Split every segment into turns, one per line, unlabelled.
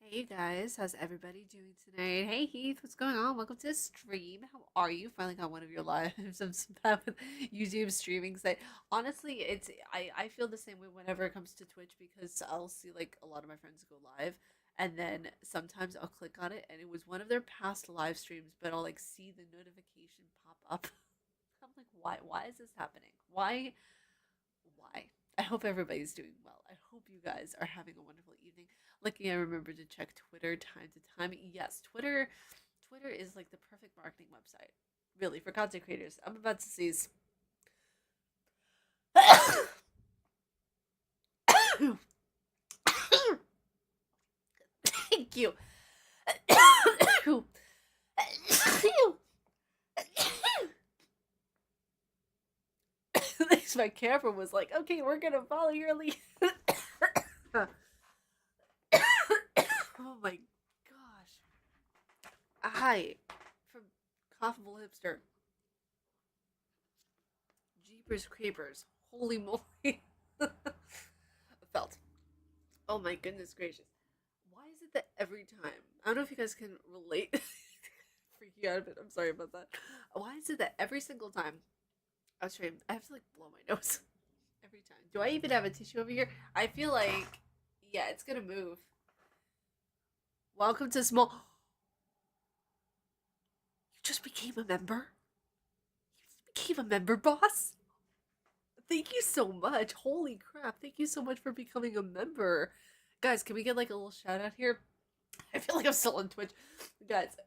Hey guys, how's everybody doing tonight? Hey Heath, what's going on? Welcome to the stream. How are you? Finally got one of your lives. I'm so bad with YouTube streaming site. Honestly, I feel the same way whenever it comes to Twitch because I'll see like a lot of my friends go live and then sometimes I'll click on it and it was one of their past live streams, but I'll like see the notification pop up. I'm like, why? Why is this happening? Why? I hope everybody's doing well. I hope you guys are having a wonderful evening. Lucky I remember to check Twitter time to time. Yes, Twitter is like the perfect marketing website. Really, for content creators. I'm about to seize. Thank you. My camera was like, okay, we're gonna follow your lead. Oh my gosh. Hi, from Coughable Hipster. Jeepers Creepers. Holy moly. Felt. Oh my goodness gracious. Why is it that every time, I don't know if you guys can relate, freaking out a bit, I'm sorry about that. Why is it that every single time I stream, I have to like blow my nose every time? Do I even have a tissue over here? I feel like, yeah, it's gonna move. Welcome to small. You just became a member? You just became a member, boss? Thank you so much. Holy crap. Thank you so much for becoming a member. Guys, can we get like a little shout out here? I feel like I'm still on Twitch. Guys,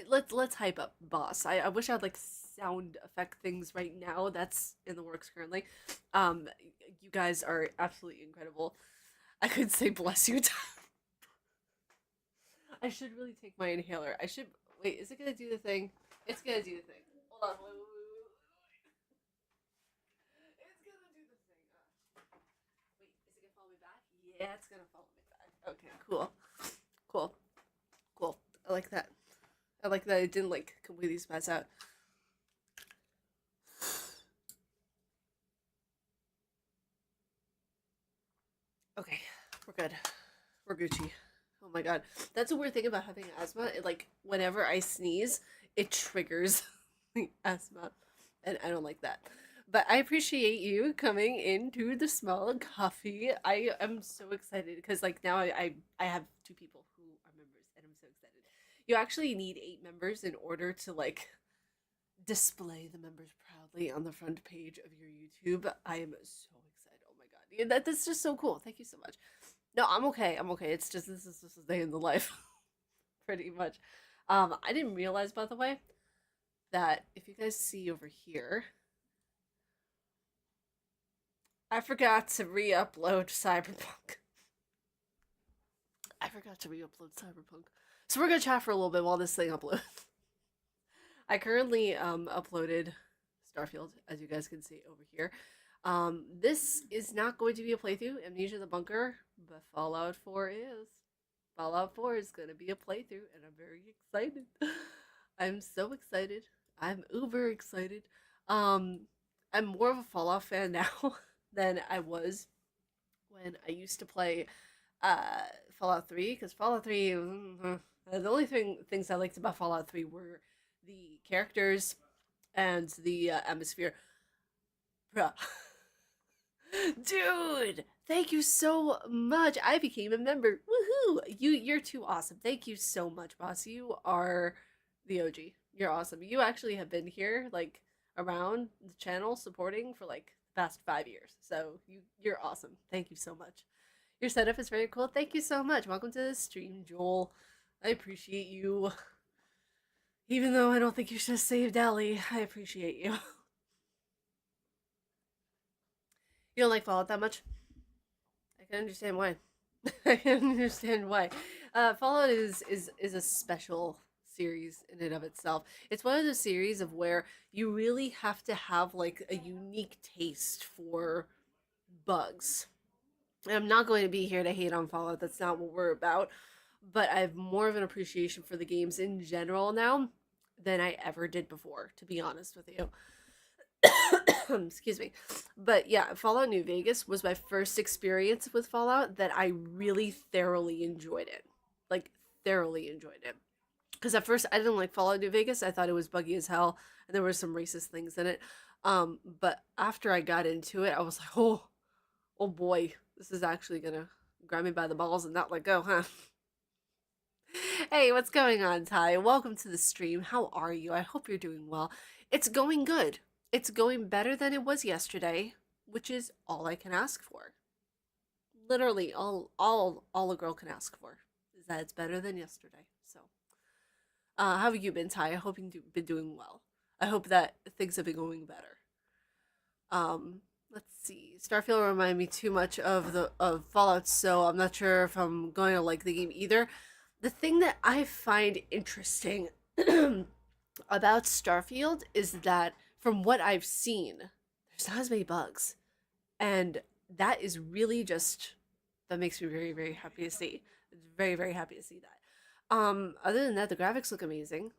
let's hype up boss. I wish I had like sound effect things right now. That's in the works currently. Um you guys are absolutely incredible. I could say bless you. I should really take my inhaler. I should wait, is it gonna do the thing? It's gonna do the thing. Hold on, wait. It's gonna do the thing. Wait, is it gonna follow me back? Yeah, it's gonna follow me back. Okay, cool. Cool. Cool. I like that. I like that it didn't like completely spaz out. Okay, we're good. We're Gucci. Oh my god. That's a weird thing about having asthma. It like whenever I sneeze, it triggers the asthma. And I don't like that. But I appreciate you coming into the small coffee. I am so excited because like now I have two people who are members and I'm so excited. You actually need 8 members in order to like display the members proudly on the front page of your YouTube. I am so excited. Oh my god. Yeah, that's just so cool. Thank you so much. No, I'm okay. I'm okay. It's just this is just a day in the life. Pretty much. I didn't realize by the way that if you guys see over here, I forgot to re-upload Cyberpunk. I forgot to re-upload Cyberpunk. So we're gonna chat for a little bit while this thing uploads. I currently uploaded Starfield, as you guys can see over here. This is not going to be a playthrough, Amnesia the Bunker, but Fallout 4 is. Fallout 4 is going to be a playthrough, and I'm very excited. I'm so excited. I'm uber excited. Um, I'm more of a Fallout fan now than I was when I used to play Fallout 3, because Fallout 3, the only things I liked about Fallout 3 were the characters and the atmosphere. Bruh. Dude, thank you so much. I became a member. Woohoo! You're too awesome. Thank you so much, boss. You are the OG. You're awesome. You actually have been here like around the channel supporting for like the past 5 years. So you're awesome. Thank you so much. Your setup is very cool. Thank you so much. Welcome to the stream, Joel. I appreciate you. Even though I don't think you should have saved Ellie, I appreciate you. You don't like Fallout that much? I can understand why. I can understand why. Fallout is a special series in and of itself. It's one of those series of where you really have to have like a unique taste for bugs. And I'm not going to be here to hate on Fallout. That's not what we're about. But I have more of an appreciation for the games in general now than I ever did before, to be honest with you. Excuse me. But yeah, Fallout New Vegas was my first experience with Fallout that I really thoroughly enjoyed it. Like, thoroughly enjoyed it. Because at first I didn't like Fallout New Vegas. I thought it was buggy as hell and there were some racist things in it. But after I got into it, I was like, oh boy, this is actually gonna grab me by the balls and not let go, huh? Hey, what's going on, Ty? Welcome to the stream. How are you? I hope you're doing well. It's going good. It's going better than it was yesterday, which is all I can ask for. Literally, all a girl can ask for is that it's better than yesterday. So, how have you been, Ty? I hope you've been doing well. I hope that things have been going better. Let's see. Starfield reminded me too much of the of Fallout, so I'm not sure if I'm going to like the game either. The thing that I find interesting about Starfield is that from what I've seen, there's not as many bugs. And that is really just that makes me very, very happy to see. Very, very happy to see that. Other than that, the graphics look amazing,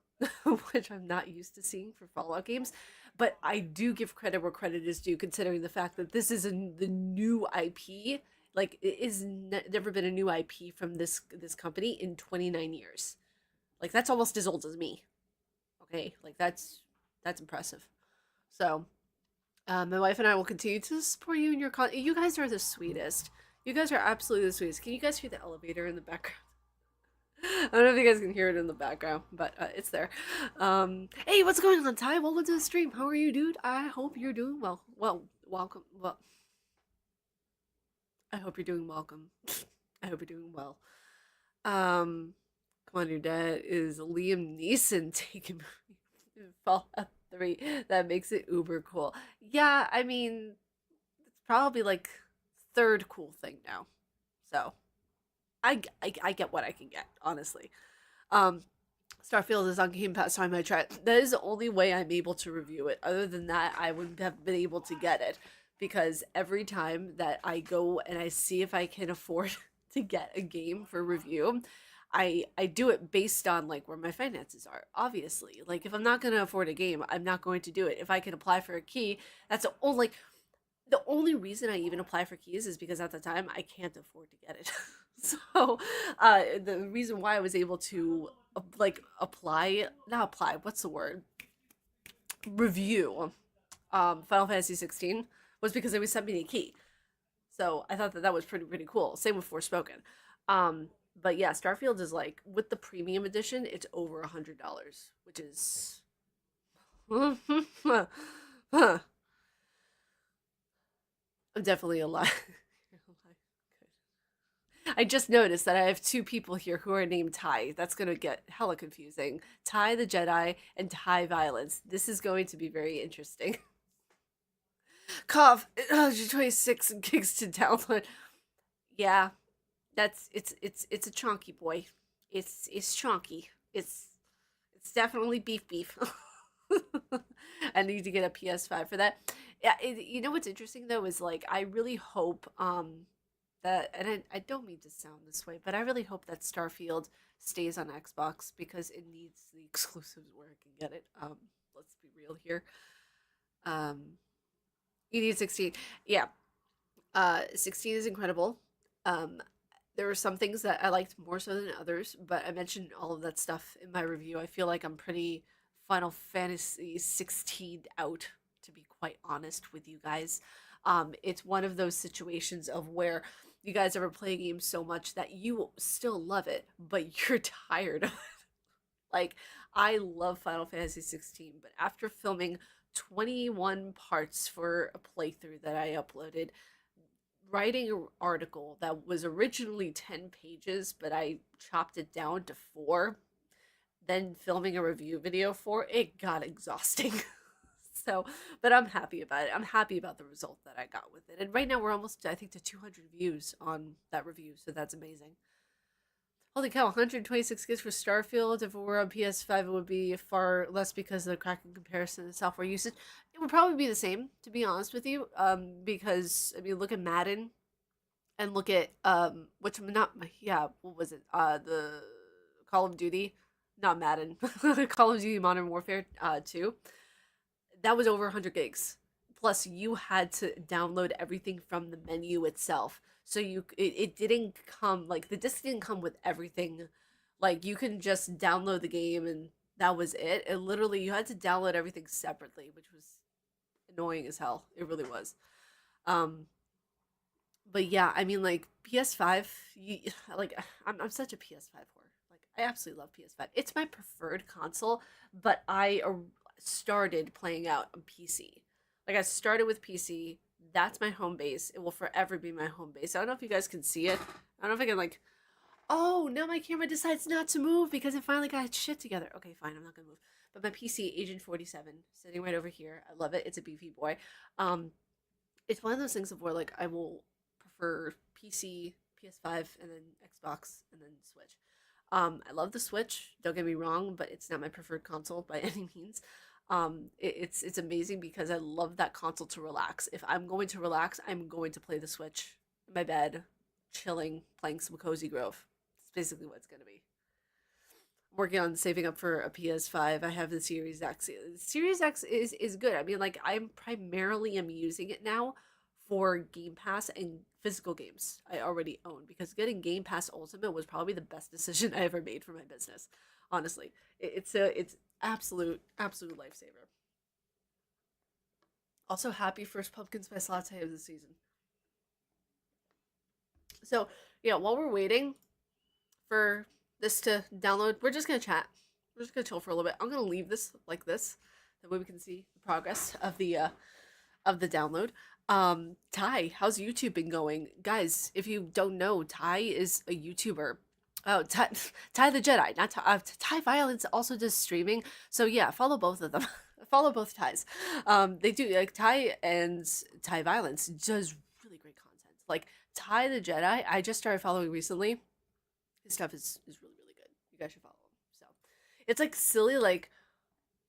which I'm not used to seeing for Fallout games. But I do give credit where credit is due, considering the fact that this is the new IP. Like it is never been a new IP from this company in 29 years. Like that's almost as old as me. Okay, like that's impressive. So my wife and I will continue to support you in your con. You guys are the sweetest. You guys are absolutely the sweetest. Can you guys hear the elevator in the background? I don't know if you guys can hear it in the background, but it's there. Hey, what's going on, Ty? Welcome to the stream. How are you, dude? I hope you're doing well. Well, welcome. Well, I hope you're doing welcome. I hope you're doing well. Um, come on, your dad is Liam Neeson taking Fallout 3. That makes it uber cool. Yeah, I mean, it's probably like third cool thing now. So I get what I can get, honestly. Um, Starfield is on Game Pass, so I might try it. That is the only way I'm able to review it. Other than that, I wouldn't have been able to get it because every time that I go and I see if I can afford to get a game for review, I do it based on like where my finances are. Obviously, like if I'm not gonna afford a game, I'm not going to do it. If I can apply for a key, that's the only reason I even apply for keys is because at the time I can't afford to get it. So, the reason why I was able to like apply, not apply, what's the word? Review Final Fantasy 16 was because they would send me a key. So I thought that that was pretty cool. Same with Forspoken. But yeah, Starfield is like with the premium edition, it's over $100, which is I'm definitely a lot. I just noticed that I have two people here who are named Ty. That's gonna get hella confusing. Ty the Jedi and Ty Violence. This is going to be very interesting. Cough. 126 gigs to download. Yeah, that's it's a chunky boy. It's chunky. It's definitely beef. I need to get a PS5 for that. Yeah, you know what's interesting though is like I really hope that and I don't mean to sound this way, but I really hope that Starfield stays on Xbox because it needs the exclusives where I can get it. Let's be real here. Um, you need 16. Yeah. 16 is incredible. Um, there were some things that I liked more so than others, but I mentioned all of that stuff in my review. I feel like I'm pretty Final Fantasy 16 out, to be quite honest with you guys. It's one of those situations of where you guys ever play a game so much that you still love it, but you're tired of it. Like, I love Final Fantasy 16, but after filming 21 parts for a playthrough that I uploaded, writing an article that was originally 10 pages, but I chopped it down to 4 then filming a review video for it got exhausting. So, but I'm happy about it. I'm happy about the result that I got with it. And right now we're almost, I think, to 200 views on that review. So that's amazing. Holy cow, 126 gigs for Starfield. If it were on PS5, it would be far less because of the cracking comparison and software usage. It would probably be the same, to be honest with you. Because I mean, look at Madden and look at which not yeah, what was it? The Call of Duty, not Madden, Call of Duty Modern Warfare 2. That was over 100 gigs. Plus, you had to download everything from the menu itself. So it didn't come like the disc didn't come with everything. Like you can just download the game and that was it. And literally you had to download everything separately, which was annoying as hell. It really was. Um but yeah, I mean like PS5, like I'm such a PS5 whore. Like I absolutely love PS5. It's my preferred console, but started playing out on PC. Like I started with PC. That's my home base. It will forever be my home base. I don't know if you guys can see it. I don't know if I can like. Oh, now my camera decides not to move because it finally got its shit together. Okay, fine. I'm not gonna move. But my PC, Agent 47, sitting right over here. I love it. It's a beefy boy. Um, it's one of those things of where like I will prefer PC, PS5, and then Xbox, and then Switch. I love the Switch. Don't get me wrong, but it's not my preferred console by any means. It's amazing because I love that console to relax. If I'm going to relax, I'm going to play the Switch in my bed, chilling, playing some Cozy Grove. It's basically what it's gonna be. I'm working on saving up for a PS5. I have the Series X. The Series X is good. I mean, like I'm primarily am using it now for Game Pass and physical games I already own because getting Game Pass Ultimate was probably the best decision I ever made for my business. Honestly, it's absolute lifesaver. Also, happy first pumpkin spice latte of the season. So yeah, while we're waiting for this to download, we're just gonna chat. We're just gonna chill for a little bit. I'm gonna leave this like this, that way we can see the progress of the download. Ty, how's YouTube been going? Guys, if you don't know, Ty is a YouTuber. Oh, Ty, Ty the Jedi, not Ty, Ty Violence also does streaming. So yeah, follow both of them. Follow both Ties. They do like Ty and Ty Violence does really great content. Like Ty the Jedi, I just started following recently. His stuff is really good. You guys should follow him. So it's like silly, like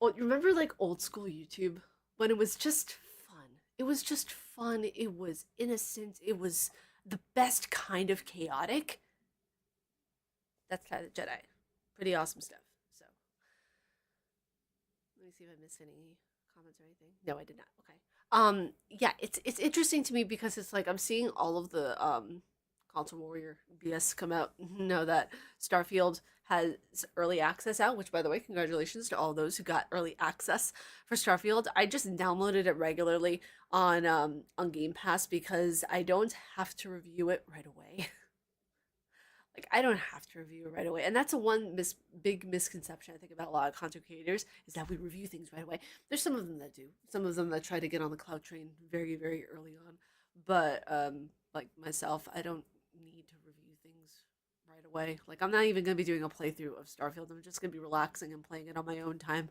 you remember like old school YouTube when it was just fun. It was just fun. It was innocent. It was the best kind of chaotic. That's Ty the Jedi. Pretty awesome stuff. So let me see if I missed any comments or anything. No, I did not. Okay. Yeah, it's interesting to me because it's like I'm seeing all of the Console Warrior BS come out. Know that Starfield has early access out, which by the way, congratulations to all those who got early access for Starfield. I just downloaded it regularly on Game Pass because I don't have to review it right away. Like I don't have to review it right away, and that's a big misconception I think about a lot of content creators is that we review things right away. There's some of them that do, some of them that try to get on the cloud train very early on, but like myself, I don't need to review things right away. Like I'm not even gonna be doing a playthrough of Starfield. I'm just gonna be relaxing and playing it on my own time.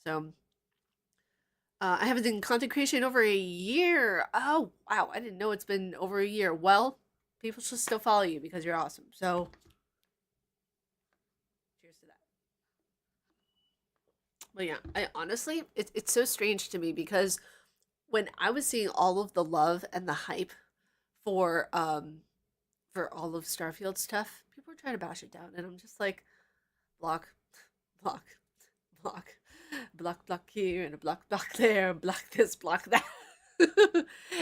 So I haven't done content creation in over a year. Oh wow, I didn't know it's been over a year. Well, people should still follow you because you're awesome. So, cheers to that. But yeah, I honestly, it's so strange to me because when I was seeing all of the love and the hype for for all of Starfield stuff, people were trying to bash it down, and I'm just like, block, block, block, block here and a block there, block this, block that.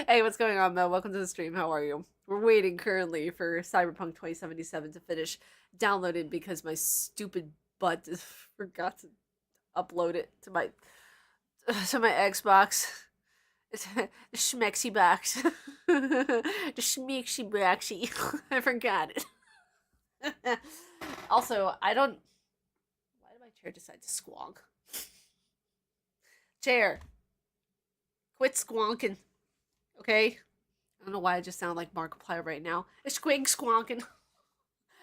Hey, what's going on, Mel? Welcome to the stream. How are you? We're waiting currently for Cyberpunk 2077 to finish downloading because my stupid butt forgot to upload it to my Xbox. It's the schmexy box. The schmeexy braxy. I forgot it. Also, I don't. Why did my chair decide to squonk? Chair, quit squonking. Okay? I don't know why I just sound like Markiplier right now. It's squig squonking.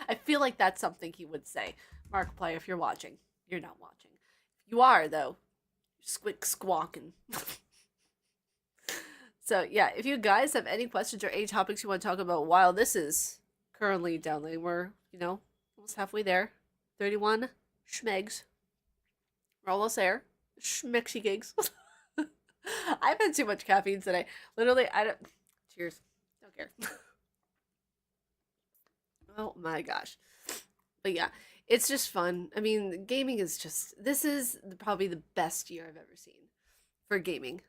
I feel like that's something he would say. Markiplier, if you're watching. you're not watching. If you are though, squick squawking. So yeah, if you guys have any questions or any topics you want to talk about while this is currently downloading, we're almost halfway there. 31 schmegs. We're almost there. Schmexy gigs. I've had too much caffeine today. Literally, I don't. Cheers. Don't care. Oh my gosh. But yeah, it's just fun. I mean, gaming is just. This is probably the best year I've ever seen for gaming.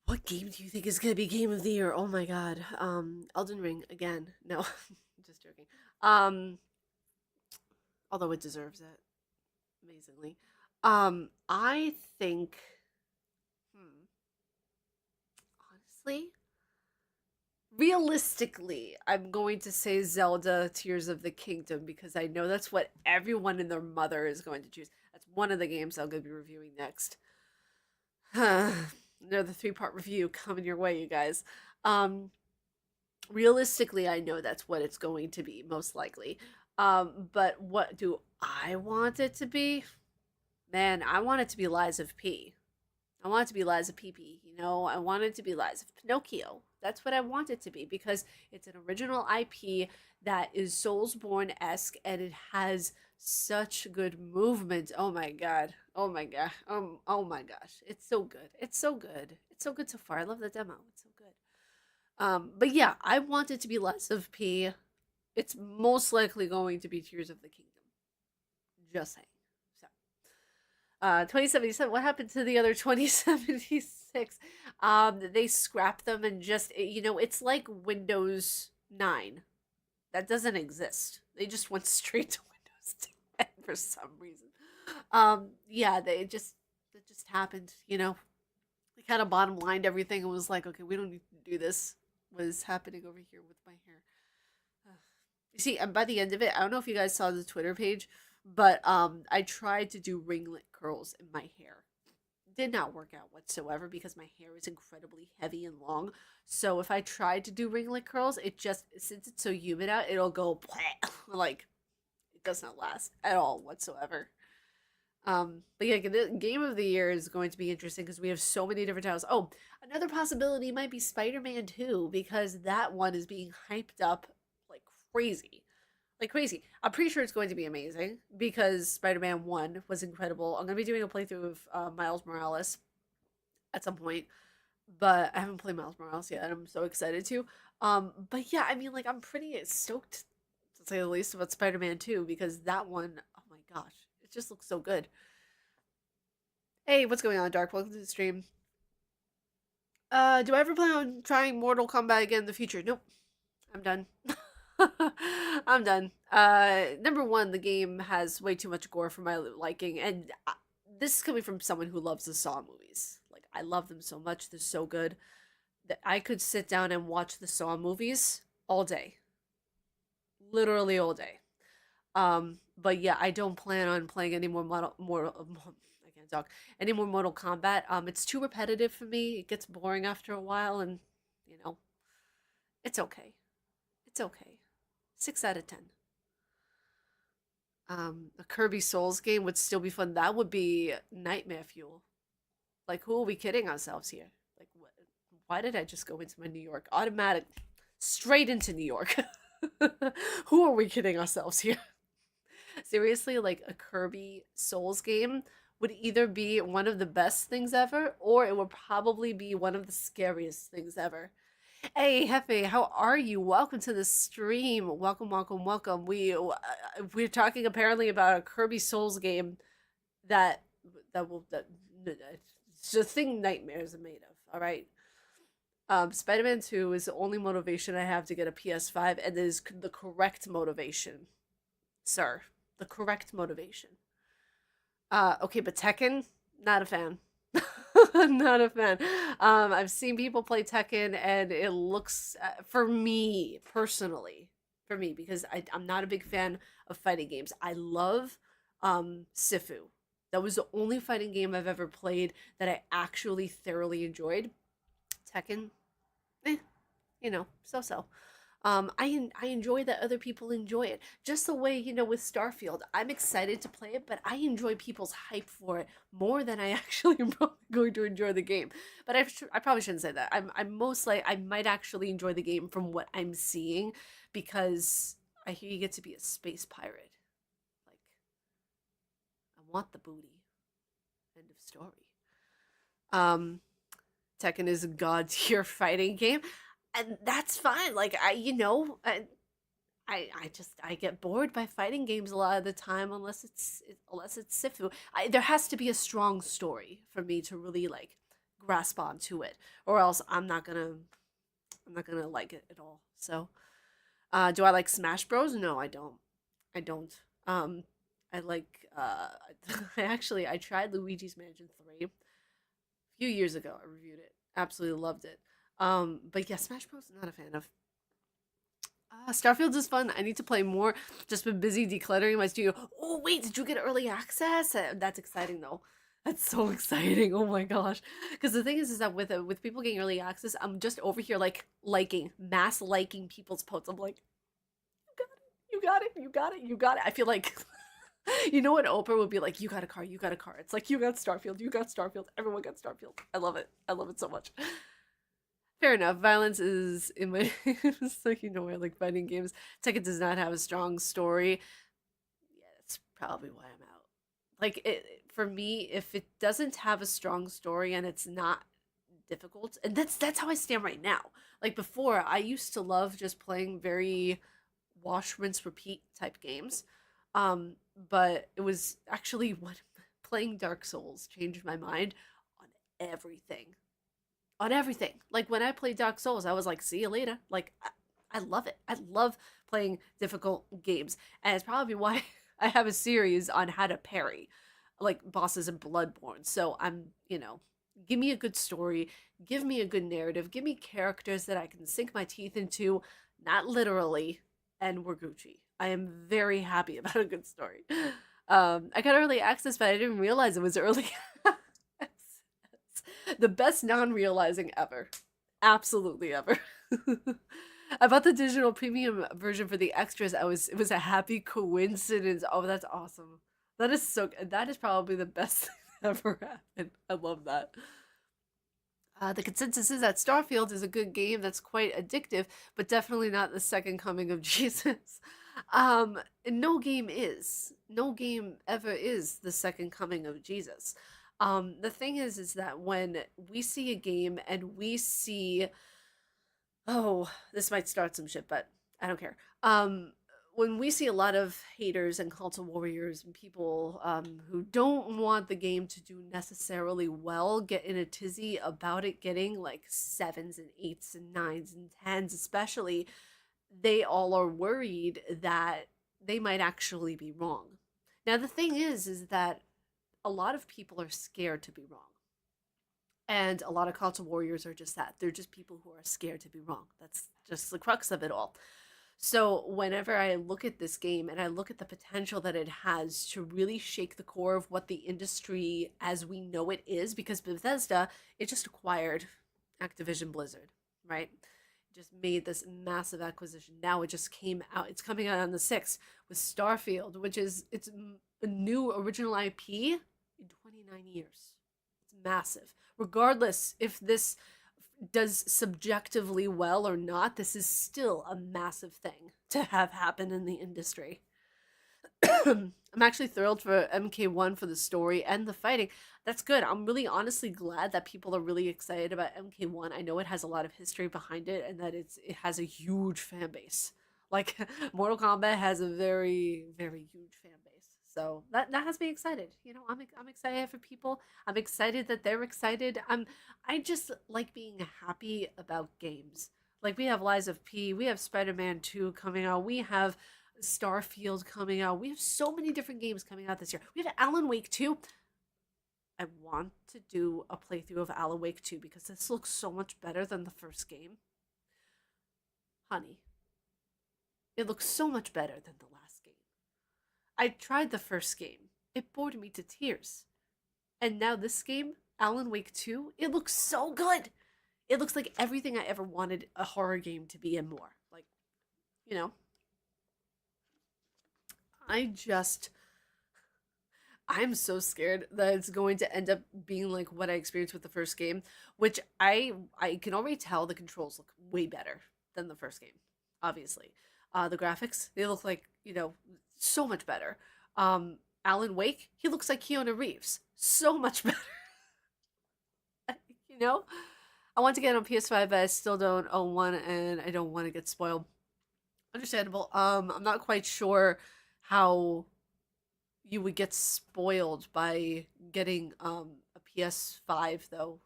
What game do you think is gonna be game of the year? Oh my god. Elden Ring again. No, just joking. Um, although it deserves it amazingly. I think, hmm, honestly, realistically, I'm going to say Zelda Tears of the Kingdom because I know that's what everyone and their mother is going to choose. That's one of the games I'm going to be reviewing next. Another three-part review coming your way, you guys. Um, realistically, I know that's what it's going to be, most likely. But what do I want it to be? Man, I want it to be Lies of P. I want it to be Lies of PP, you know? I want it to be Lies of Pinocchio. That's what I want it to be because it's an original IP that is Soulsborne-esque and it has such good movement. Oh my god. Oh my god. Oh my gosh. It's so good. It's so good. It's so good so far. I love the demo. It's so good. But yeah, I want it to be Lies of P. It's most likely going to be Tears of the Kingdom. Just saying. So 2077, what happened to the other 2076? They scrapped them and just it's like Windows 9 that doesn't exist. They just went straight to Windows 10 for some reason. Yeah, it just happened, they kind of bottom lined everything and was like, okay, we don't need to do this. What is happening over here with my hair? You see, and by the end of it, I don't know if you guys saw the Twitter page, but I tried to do ringlet curls in my hair. Did not work out whatsoever because my hair is incredibly heavy and long. So if I tried to do ringlet curls, it just since it's so humid out, it'll go like it does not last at all whatsoever. But yeah, the game of the year is going to be interesting because we have so many different titles. Oh, another possibility might be Spider-Man 2 because that one is being hyped up like crazy. Like crazy. I'm pretty sure it's going to be amazing because Spider-Man 1 was incredible. I'm going to be doing a playthrough of Miles Morales at some point, but I haven't played Miles Morales yet and I'm so excited to. But yeah, I mean like I'm pretty stoked to say the least about Spider-Man 2 because that one, oh my gosh, it just looks so good. Hey, what's going on, Dark? Welcome to the stream. Do I ever plan on trying Mortal Kombat again in the future? Nope. I'm done. I'm done. Number one, the game has way too much gore for my liking, and this is coming from someone who loves the Saw movies. Like, I love them so much; they're so good that I could sit down and watch the Saw movies all day, literally all day. But yeah, I don't plan on playing any more. I can't talk any more Mortal Kombat. It's too repetitive for me. It gets boring after a while, and you know, it's okay. It's okay. 6 out of 10. A Kirby Souls game would still be fun. That would be nightmare fuel. Like, who are we kidding ourselves here? Like, what? Why did I just go into my New York? Automatic, straight into New York. Who are we kidding ourselves here? Seriously, like a Kirby Souls game would either be one of the best things ever, or it would probably be one of the scariest things ever. Hey, Hefe, how are you? Welcome to the stream. Welcome, welcome, welcome. We're talking apparently about a Kirby Souls game that it's the thing nightmares are made of. All right. Spider-Man 2 is the only motivation I have to get a PS5, and it is the correct motivation, sir. The correct motivation. Okay, but Tekken, not a fan. Not a fan. I've seen people play Tekken, and it looks, for me personally, for me because I'm not a big fan of fighting games. I love Sifu. That was the only fighting game I've ever played that I actually thoroughly enjoyed. Tekken, eh, so so. I enjoy that other people enjoy it. Just the way, with Starfield, I'm excited to play it, but I enjoy people's hype for it more than I actually am probably going to enjoy the game. But I probably shouldn't say that. I'm most like I might actually enjoy the game from what I'm seeing because I hear you get to be a space pirate. Like, I want the booty. End of story. Um, Tekken is a god tier fighting game, and that's fine. Like I get bored by fighting games a lot of the time unless it's Sifu. There has to be a strong story for me to really like grasp onto it, or else I'm not gonna like it at all. So, do I like Smash Bros? No, I don't. I don't. Um, I like I tried Luigi's Mansion 3 a few years ago. I reviewed it. Absolutely loved it. But yeah, Smash Bros. I'm not a fan of. Starfield is fun. I need to play more. Just been busy decluttering my studio. Oh wait, did you get early access? That's exciting though. That's so exciting. Oh my gosh. Because the thing is that with people getting early access, I'm just over here like mass liking people's posts. I'm like, you got it, you got it, you got it, you got it. I feel like you know what Oprah would be like, you got a car, you got a car. It's like you got Starfield, you got Starfield, everyone got Starfield. I love it. I love it so much. Fair enough. Violence is in my so I like fighting games. Tekken does not have a strong story. Yeah, that's probably why I'm out. Like for me, if it doesn't have a strong story and it's not difficult, and that's how I stand right now. Like before, I used to love just playing very wash, rinse, repeat type games. But it was actually when playing Dark Souls changed my mind on everything on everything. Like when I played Dark Souls, I was like, see you later. Like I love it. I love playing difficult games. And it's probably why I have a series on how to parry like bosses in Bloodborne. So give me a good story, give me a good narrative, give me characters that I can sink my teeth into, not literally, and we're Gucci. I am very happy about a good story. I got early access, but I didn't realize it was early the best non-realizing ever. Absolutely ever. I bought the digital premium version for the extras. It was a happy coincidence. Oh, that's awesome. That is probably the best thing that ever happened. I love that. The consensus is that Starfield is a good game that's quite addictive, but definitely not the second coming of Jesus. No game is. No game ever is the second coming of Jesus. The thing is that when we see a game and we see, oh, this might start some shit, but I don't care. When we see a lot of haters and cult of warriors and people who don't want the game to do necessarily well get in a tizzy about it getting like sevens and eights and nines and tens, especially, they all are worried that they might actually be wrong. Now, the thing is that a lot of people are scared to be wrong. And a lot of cult of warriors are just that. They're just people who are scared to be wrong. That's just the crux of it all. So whenever I look at this game and I look at the potential that it has to really shake the core of what the industry as we know it is, because Bethesda, it just acquired Activision Blizzard, right? It just made this massive acquisition. Now it just came out. It's coming out on the 6th with Starfield, which is it's a new original IP in 29 years. It's massive. Regardless if this does subjectively well or not, this is still a massive thing to have happen in the industry. I'm actually thrilled for MK1 for the story and the fighting. That's good. I'm really honestly glad that people are really excited about MK1. I know it has a lot of history behind it and that it has a huge fan base. Like Mortal Kombat has a very very huge fan base. So that has me excited. I'm excited for people. I'm excited that they're excited. I just like being happy about games. Like we have Lies of P, we have Spider-Man 2 coming out, we have Starfield coming out. We have so many different games coming out this year. We have Alan Wake 2. I want to do a playthrough of Alan Wake 2 because this looks so much better than the first game. Honey, it looks so much better than the last game. I tried the first game. It bored me to tears. And now this game, Alan Wake 2, it looks so good. It looks like everything I ever wanted a horror game to be and more. Like you know, I just I'm so scared that it's going to end up being like what I experienced with the first game, which I can already tell the controls look way better than the first game. Obviously, the graphics they look like so much better. Alan Wake he looks like Keanu Reeves, so much better. you know, I want to get it on PS5, but I still don't own one, and I don't want to get spoiled. Understandable. I'm not quite sure how you would get spoiled by getting a PS5 though,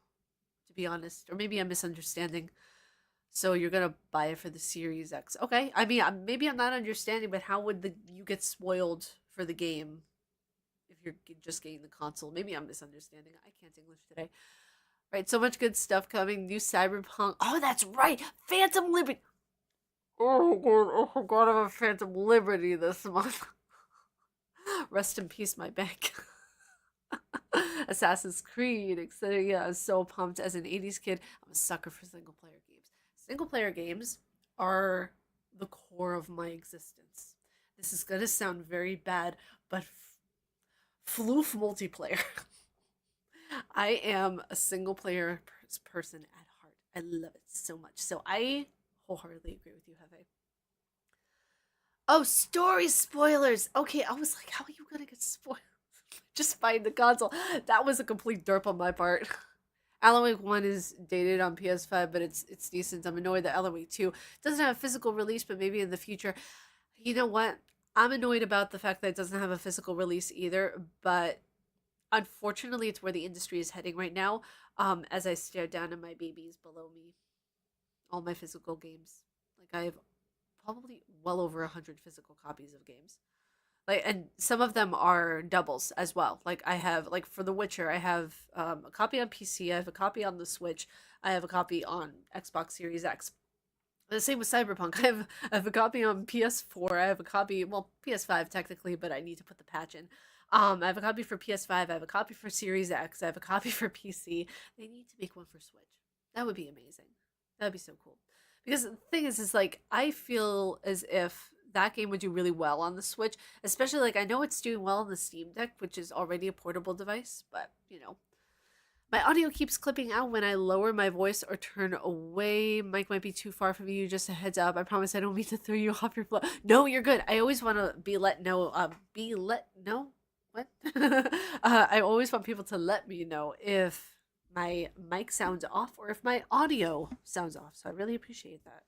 to be honest. Or maybe I'm misunderstanding. So you're gonna buy it for the Series X. Okay. I mean, maybe I'm not understanding, but how would the you get spoiled for the game if you're just getting the console? Maybe I'm misunderstanding. I can't English today. Right, so much good stuff coming. New Cyberpunk. Oh, that's right. Phantom Liberty. Oh god, I have a Phantom Liberty this month. Rest in peace, my bank. Assassin's Creed, etc. Yeah, I was so pumped. As an 80s kid, I'm a sucker for single player games. Single player games are the core of my existence. This is gonna sound very bad, but floof multiplayer. I am a single player person at heart. I love it so much. So I wholeheartedly agree with you, Hefe. Oh, story spoilers. Okay, I was like, how are you gonna get spoiled? Just buying the console. That was a complete derp on my part. Alan Wake 1 is dated on PS5, but it's decent. I'm annoyed that Alan Wake 2 doesn't have a physical release, but maybe in the future. You know what? I'm annoyed about the fact that it doesn't have a physical release either, but unfortunately, it's where the industry is heading right now. As I stare down at my babies below me, all my physical games. Like I have probably well over 100 physical copies of games. Like, and some of them are doubles as well. Like I have, like for The Witcher, I have a copy on PC, I have a copy on the Switch, I have a copy on Xbox Series X. The same with Cyberpunk. I have a copy on PS4. I have a copy, well, PS5 technically, but I need to put the patch in. I have a copy for PS5. I have a copy for Series X. I have a copy for PC. They need to make one for Switch. That would be amazing. That would be so cool. Because the thing is like I feel as if that game would do really well on the Switch, especially like I know it's doing well on the Steam Deck, which is already a portable device, but my audio keeps clipping out when I lower my voice or turn away. Mic might be too far from you. Just a heads up. I promise I don't mean to throw you off your flow. No, you're good. I always want to be let know. Be let know what? I always want people to let me know if my mic sounds off or if my audio sounds off. So I really appreciate that.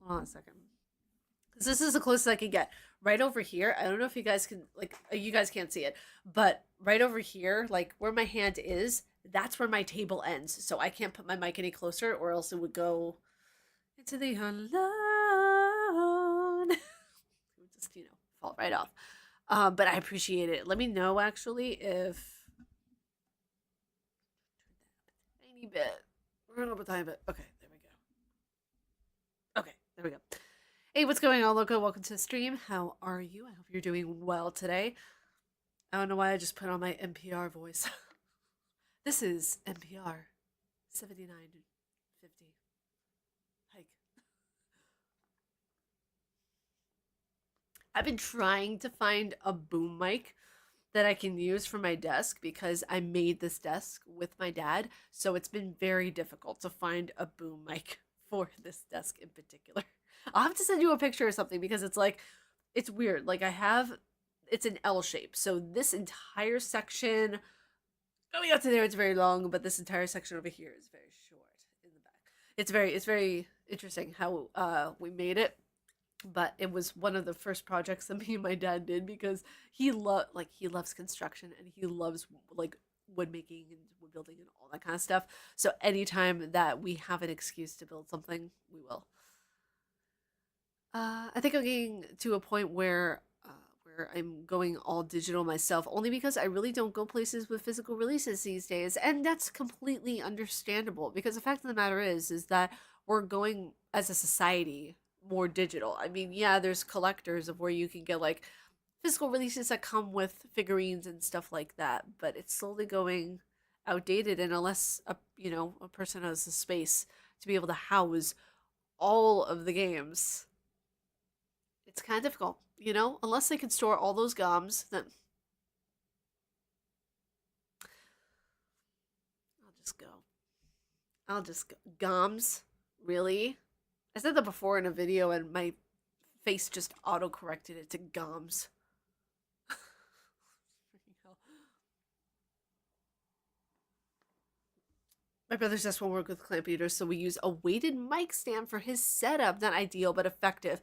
Hold on a second. Because this is the closest I can get. Right over here, I don't know if you guys can, like, you guys can't see it, but right over here, like where my hand is, that's where my table ends. So I can't put my mic any closer or else it would go into the unknown. It would just, fall right off. But I appreciate it. Let me know actually if tiny bit. We're gonna up a tiny bit. Okay, there we go. Okay, there we go. Hey, what's going on, Loco? Welcome to the stream. How are you? I hope you're doing well today. I don't know why I just put on my NPR voice. This is NPR 7950. Hike. I've been trying to find a boom mic that I can use for my desk because I made this desk with my dad. So it's been very difficult to find a boom mic for this desk in particular. I'll have to send you a picture or something because it's like, it's weird. Like it's an L shape. So this entire section going out to there, it's very long, but this entire section over here is very short in the back. It's very interesting how we made it, but it was one of the first projects that me and my dad did because he loves construction and he loves like wood making and wood building and all that kind of stuff. So anytime that we have an excuse to build something, we will. I think I'm getting to a point where I'm going all digital myself, only because I really don't go places with physical releases these days, and that's completely understandable. Because the fact of the matter is that we're going as a society more digital. I mean, yeah, there's collectors of where you can get like physical releases that come with figurines and stuff like that, but it's slowly going outdated, and unless a person has the space to be able to house all of the games It's kind of difficult, you know? Unless they can store all those gums, then I'll just go. I'll just go. Gums? Really? I said that before in a video and my face just auto corrected it to gums. My brother just won't work with clamp eaters, so we use a weighted mic stand for his setup. Not ideal, but effective.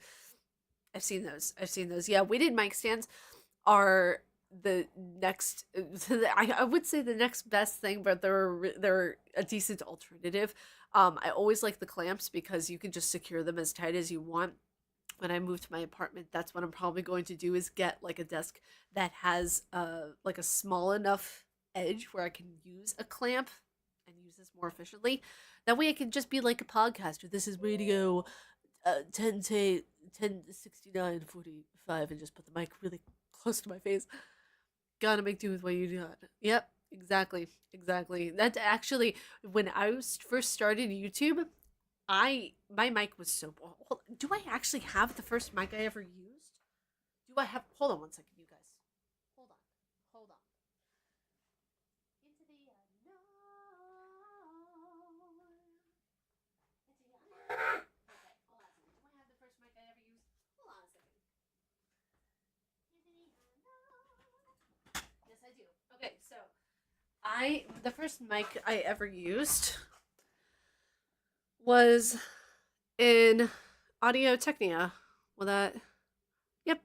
I've seen those. I've seen those. Yeah, weighted mic stands are the next. I would say the next best thing, but they're a decent alternative. I always like the clamps because you can just secure them as tight as you want. When I move to my apartment, that's what I'm probably going to do is get like a desk that has like a small enough edge where I can use a clamp and use this more efficiently. That way, I can just be like a podcaster. This is radio 10 to 10:69:45, and just put the mic really close to my face. Gotta make do with what you got. Yep, exactly, exactly. That actually, when I first started YouTube, my mic was so. Do I actually have the first mic I ever used? Do I have? Hold on one second, you guys. Hold on, hold on. Into the unknown. Into the unknown. Okay, hold on a second. Do I have the first mic I ever used? Hold on a second. Into the unknown. Yes, I do. Okay, so I the first mic I ever used was in Audio Technica. Well, yep,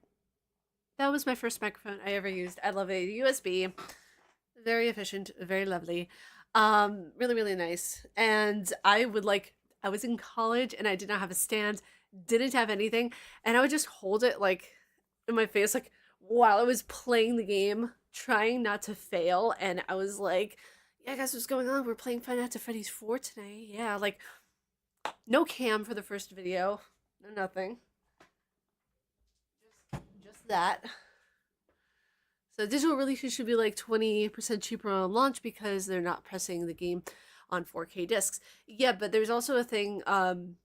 that was my first microphone I ever used. I love it. USB, very efficient, very lovely. Really, really nice. And I was in college and I did not have a stand, didn't have anything, and I would just hold it like in my face, like while I was playing the game, trying not to fail. And I was like, "Yeah, guys, what's going on? We're playing Five Nights at Freddy's 4 today." Yeah, like no cam for the first video, no nothing, just that. So digital releases should be like 20% cheaper on launch because they're not pressing the game on 4K discs. Yeah, but there's also a thing, and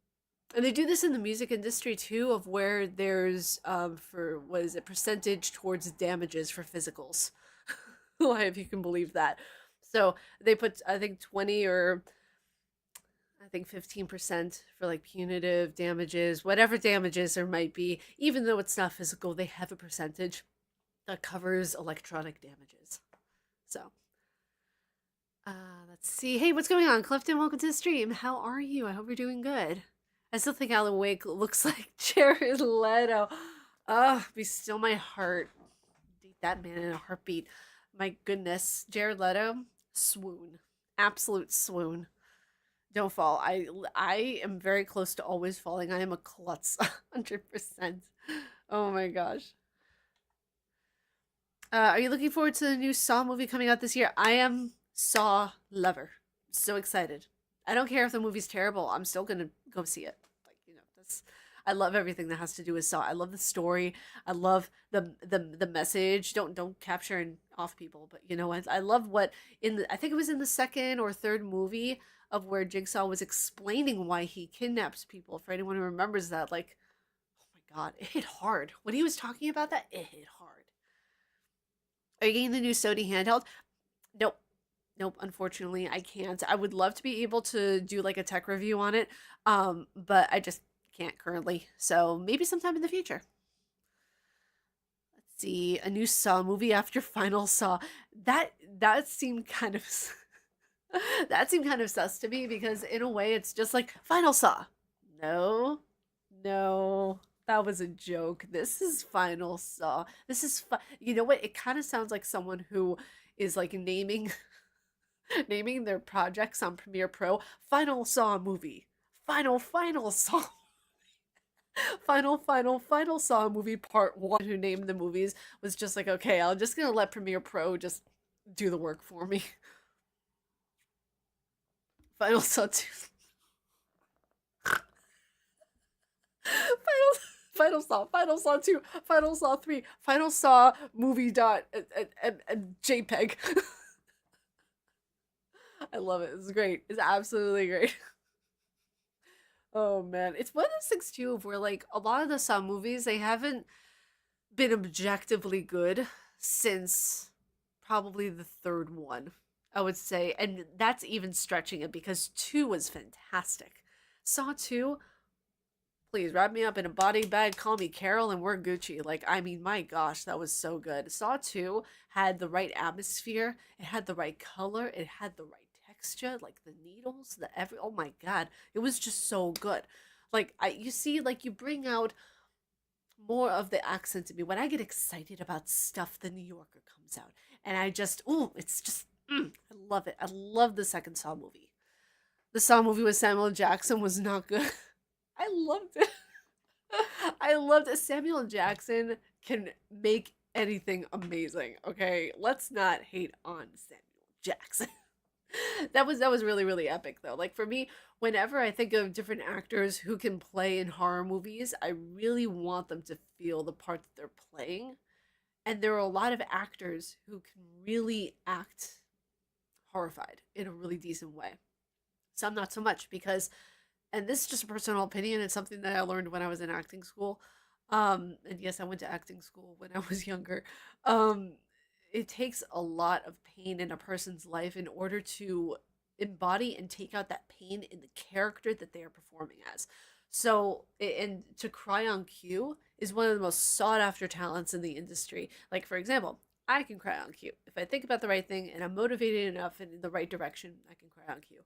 they do this in the music industry too, of where there's for what is it, percentage towards damages for physicals. If you can believe that. So they put I think 20 or I think 15% for like punitive damages, whatever damages there might be, even though it's not physical, they have a percentage that covers electronic damages. So, let's see. Hey, what's going on? Clifton, welcome to the stream. How are you? I hope you're doing good. I still think Alan Wake looks like Jared Leto. Be still my heart. Date that man in a heartbeat. My goodness. Jared Leto, swoon. Absolute swoon. Don't fall. I am very close to always falling. I am a klutz. 100%. Oh my gosh. Are you looking forward to the new Saw movie coming out this year? I am Saw lover. So excited. I don't care if the movie's terrible. I'm still gonna go see it. Like, that's I love everything that has to do with Saw. I love the story. I love the message. Don't capture and off people, but I love what I think it was in the second or third movie of where Jigsaw was explaining why he kidnaps people. For anyone who remembers that, like, oh my god, it hit hard. When he was talking about that, it hit hard. Are you getting the new Sony handheld? Nope. Nope, unfortunately, I can't. I would love to be able to do like a tech review on it, but I just can't currently. So maybe sometime in the future. Let's see, a new Saw movie after Final Saw. That seemed kind of that seemed kind of sus to me because in a way it's just like Final Saw. No, no, that was a joke. This is Final Saw. This is you know what? It kind of sounds like someone who is like naming naming their projects on Premiere Pro Final Saw movie. Final Saw. Final Saw movie part 1. Who named the movies was just like, okay, I'm just gonna let Premiere Pro just do the work for me. Final Saw 2. Final Saw 2, Final Saw 3, Final Saw movie dot and JPEG. I love it. It's great. It's absolutely great. Oh man, it's one of those things too of where like a lot of the Saw movies they haven't been objectively good since probably the third one, I would say, and that's even stretching it because two was fantastic. Saw two, please wrap me up in a body bag, call me Carol, and we're Gucci. Like, I mean, my gosh, that was so good. Saw 2 had the right atmosphere, it had the right color, it had the right texture, like the needles, oh my god, it was just so good. Like, you see, like, you bring out more of the accent in me. When I get excited about stuff, the New Yorker comes out. And I just, ooh, it's just, I love it. I love the second Saw movie. The Saw movie with Samuel Jackson was not good. I loved it. I loved it. Samuel Jackson can make anything amazing. Okay, let's not hate on Samuel Jackson. That was really really epic though. Like for me, whenever I think of different actors who can play in horror movies, I really want them to feel the part that they're playing. And there are a lot of actors who can really act horrified in a really decent way. Some not so much because, and this is just a personal opinion, it's something that I learned when I was in acting school. And yes, I went to acting school when I was younger. Um, it takes a lot of pain in a person's life in order to embody and take out that pain in the character that they are performing as. So, and to cry on cue is one of the most sought after talents in the industry. Like, for example, I can cry on cue. If I think about the right thing and I'm motivated enough and in the right direction, I can cry on cue.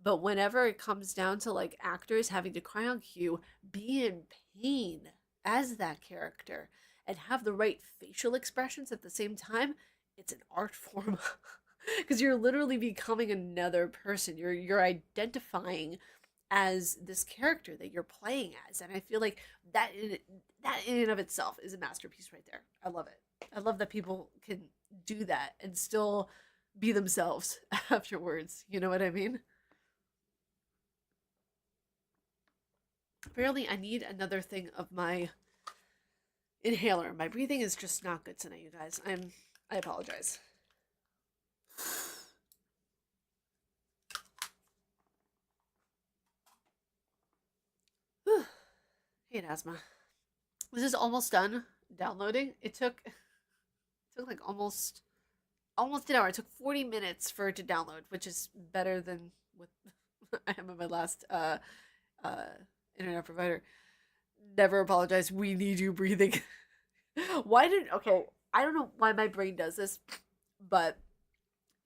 But whenever it comes down to like actors having to cry on cue, be in pain as that character, and have the right facial expressions at the same time, it's an art form. Because you're literally becoming another person. You're identifying as this character that you're playing as, and I feel like that in and of itself is a masterpiece right there. I love it. I love that people can do that and still be themselves afterwards. You know what I mean? Apparently, I need another thing of my inhaler. My breathing is just not good tonight, you guys. I apologize. Hate asthma. This is almost done downloading. It took like almost an hour. It took 40 minutes for it to download, which is better than what I am on my last uh internet provider. Never apologize. We need you breathing. Why did okay, I don't know why my brain does this, but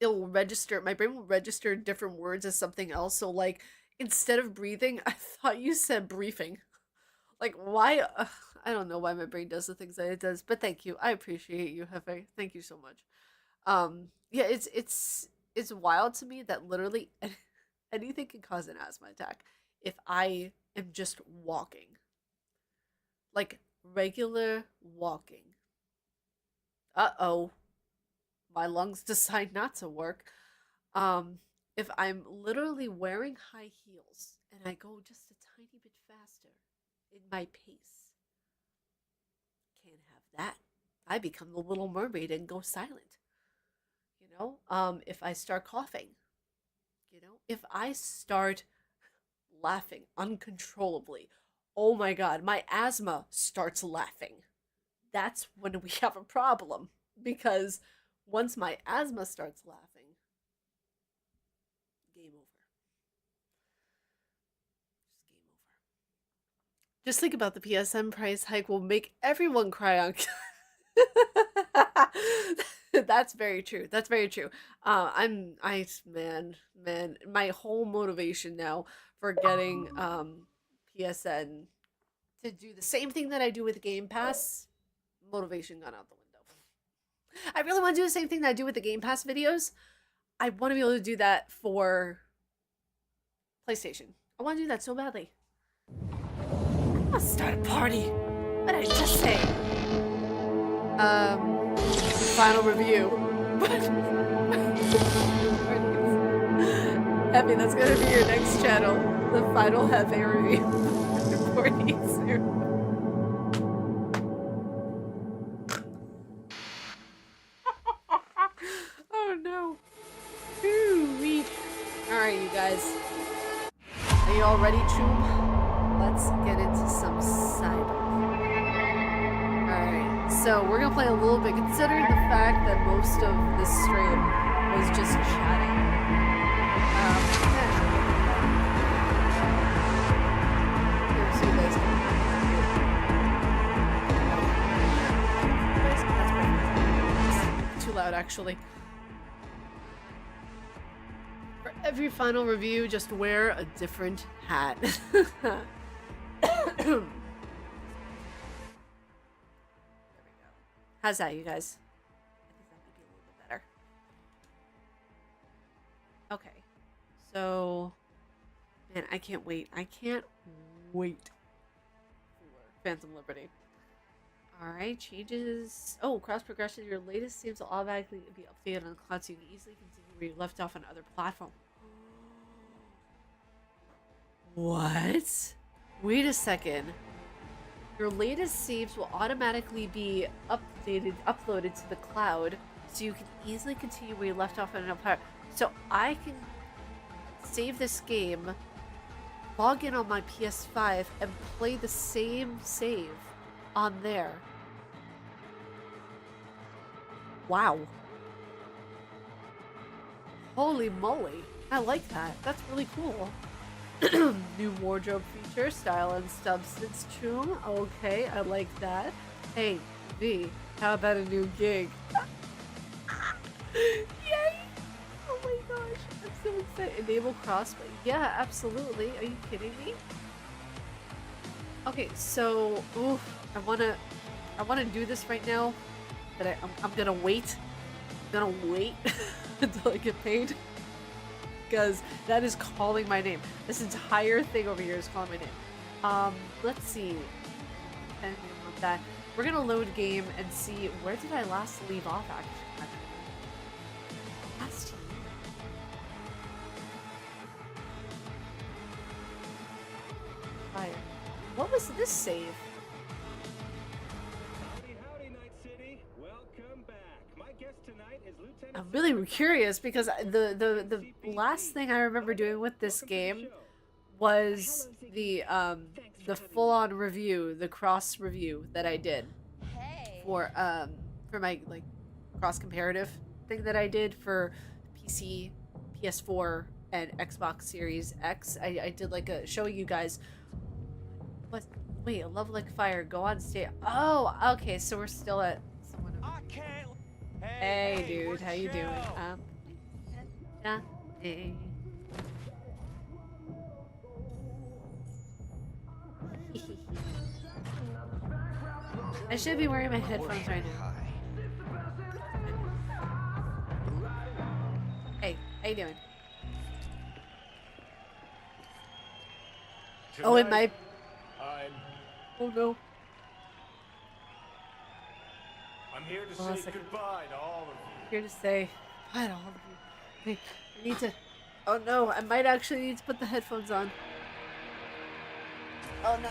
my brain will register different words as something else. So like instead of breathing, I thought you said briefing. Like why I don't know why my brain does the things that it does, but thank you. I appreciate you, Hefe. Thank you so much. Yeah, it's wild to me that literally anything can cause an asthma attack if I am just walking. Like regular walking. Uh-oh. My lungs decide not to work. If I'm literally wearing high heels and I go just a tiny bit faster in my pace, can't have that. I become the little mermaid and go silent. If I start coughing, if I start laughing uncontrollably, oh my god, my asthma starts laughing. That's when we have a problem because once my asthma starts laughing, game over. Just game over. Just think about the PSN price hike will make everyone cry on. That's very true. That's very true. Man, my whole motivation now for getting PSN to do the same thing that I do with Game Pass, motivation gone out the window. I really want to do the same thing that I do with the Game Pass videos. I want to be able to do that for PlayStation. I want to do that so badly. Let's start a party. What did I just say? Final review. Heavy, that's gonna be your next channel. The final Heavy review. Reporting soon. Oh no. Ooh, wee. Alright, you guys. Are you all ready, Choom? let's get into some cyberpunk. Alright, so we're gonna play a little bit, considering the fact that most of this stream was just chatting. Yeah. Here, so you guys can That's too loud, actually. For every final review, just wear a different hat. There we go. How's that, you guys? I think that might be a little bit better. Okay. So, man, I can't wait. I can't wait for Phantom Liberty. Alright, changes. Oh, cross progression. Your latest saves will automatically be updated on the cloud so you can easily continue where you left off on other platforms. What? Wait a second. Your latest saves will automatically be uploaded to the cloud so you can easily continue where you left off on another platform. So I can save this game, log in on my PS5, and play the same save on there. Wow. Holy moly. I like that. That's really cool. New wardrobe feature, style and substance tomb. Okay, I like that. Hey, V, how about a new gig? Yay! Oh my gosh, I'm so excited. Enable crossplay. Yeah, absolutely. Are you kidding me? Okay, so, I wanna do this right now, but I'm gonna wait. I'm gonna wait until I get paid. Because that is calling my name. This entire thing over here is calling my name. Let's see. And with that, we're gonna load game and see where did I last leave off actually. Last year. Fire. What was this save? I'm really curious because the last thing I remember doing with this game was the full-on review, the cross review that I did for my like cross comparative thing that I did for PC, PS4, and Xbox Series X. I did like a show you guys. What? Wait, a love like fire. Go on stage. Oh, okay. So we're still at someone. Hey, dude, how you doing? Hey. I should be wearing my headphones right now. Hey, how you doing? Oh, it might. Oh no.
I'm here to say goodbye to all of you.
Here to say goodbye to all of you. Wait, I need to. Oh no, I might actually need to put the headphones on. Oh no.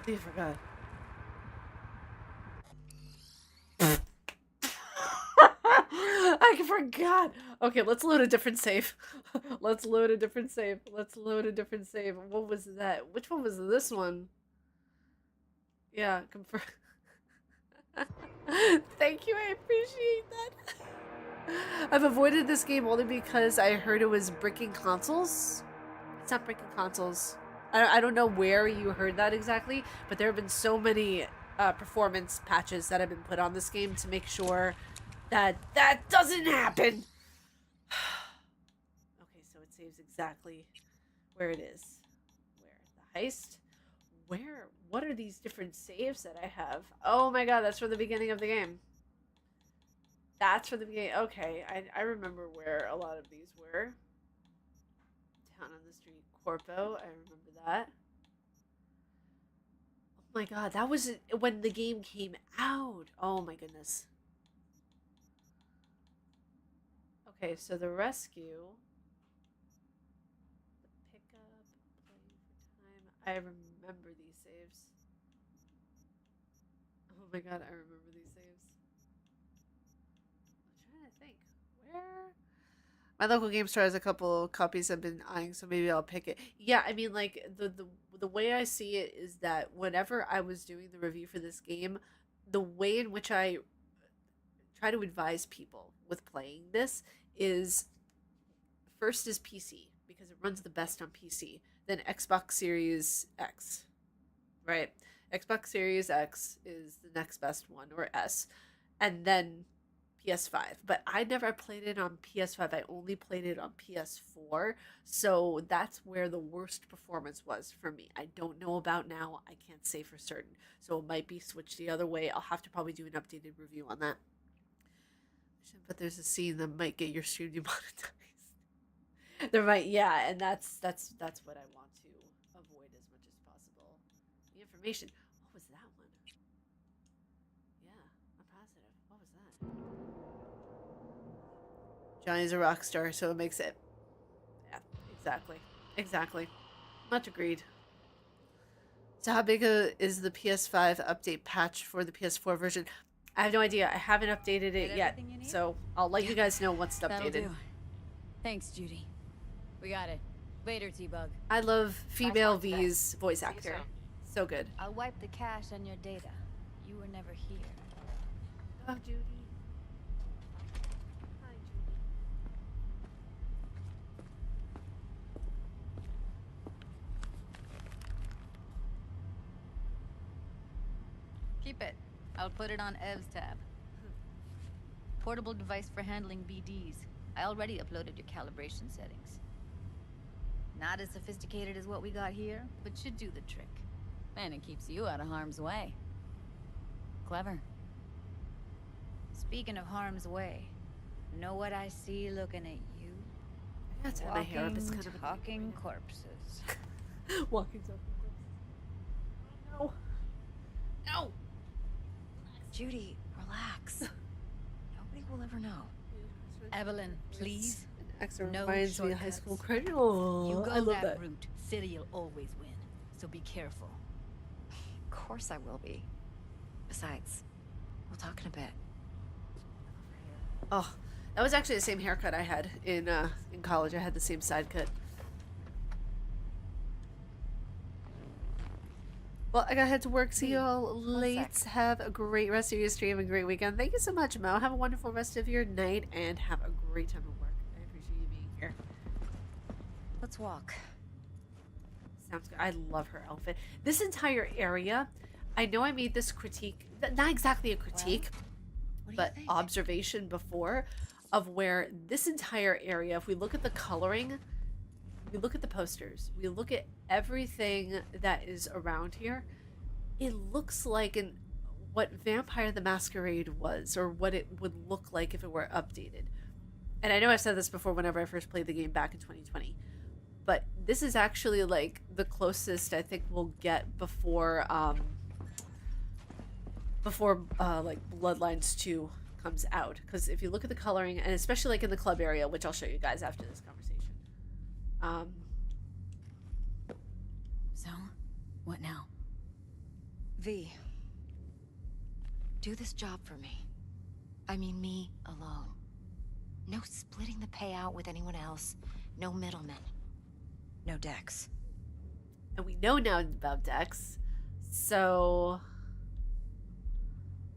I forgot. I forgot. Okay, let's load a different save. Let's load a different save. Let's load a different save. What was that? Which one was this one? Yeah, confirm. Thank you, I appreciate that. I've avoided this game only because I heard it was breaking consoles. It's not breaking consoles. I don't know where you heard that exactly, but there have been so many performance patches that have been put on this game to make sure that that doesn't happen. Okay, so it saves exactly where it is. Where? The heist? Where? What are these different saves that I have? Oh my god, that's from the beginning of the game. That's from the beginning. Okay, I remember where a lot of these were. Town on the Street, Corpo, I remember that. Oh my god, that was when the game came out. Oh my goodness. Okay, so the rescue, the pickup, playing for time. I remember these saves. Oh my god, I remember these saves. I'm trying to think. Where? My local game store has a couple copies I've been eyeing, so maybe I'll pick it. Yeah, I mean, like the way I see it is that whenever I was doing the review for this game, the way in which I try to advise people with playing this is first is PC because it runs the best on PC. Then Xbox Series X, right? Xbox Series X is the next best one, or S, and then PS5. But I never played it on PS5. I only played it on PS4. So that's where the worst performance was for me. I don't know about now. I can't say for certain. So it might be switched the other way. I'll have to probably do an updated review on that. But there's a scene that might get your stream demonetized. There might, yeah, and that's what I want to avoid as much as possible. The information. What was that one? Yeah, I'm positive. What was that? Johnny's a rock star, so it makes it. Yeah, exactly. Much agreed. So how big is the PS5 update patch for the PS4 version? I have no idea. I haven't updated it yet, so I'll let you guys know once it's updated.
Thanks, Judy. We got it. Later, T-Bug.
I love female V's voice actor. So good.
I'll wipe the cache on your data. You were never here.
Oh, Judy. Hi, Judy.
Keep it. I'll put it on Ev's tab. Portable device for handling BDs. I already uploaded your calibration settings. Not as sophisticated as what we got here, but should do the trick. And it keeps you out of harm's way. Clever. Speaking of harm's way, know what I see looking at you?
That's my hair up. It's kind of
talking corpses.
Walking talking corpses. No.
Judy, relax. Nobody will ever know. Evelyn, please.
X reminds me of high school credit. Oh,
you go
I love
that route, City'll always win. So be careful.
Of course I will be. Besides, we'll talk in a bit.
Oh, that was actually the same haircut I had in college. I had the same side cut. Well, I gotta head to work. See you all late. Have a great rest of your stream and great weekend. Thank you so much, Mo. Have a wonderful rest of your night and have a great time at work. I appreciate you being here.
Let's walk.
Sounds good. I love her outfit. This entire area, I know I made this critique, not exactly a critique, but observation before, of where this entire area, if we look at the coloring, we look at the posters, we look at everything that is around here, it looks like what Vampire the Masquerade was, or what it would look like if it were updated. And I know I've said this before whenever I first played the game back in 2020, but this is actually like the closest I think we'll get before like Bloodlines 2 comes out. Because if you look at the coloring, and especially like in the club area, which I'll show you guys after this conversation.
So, what now?
V, do this job for me. I mean me alone. No splitting the payout with anyone else. No middlemen. No Dex.
And we know now about Dex. So,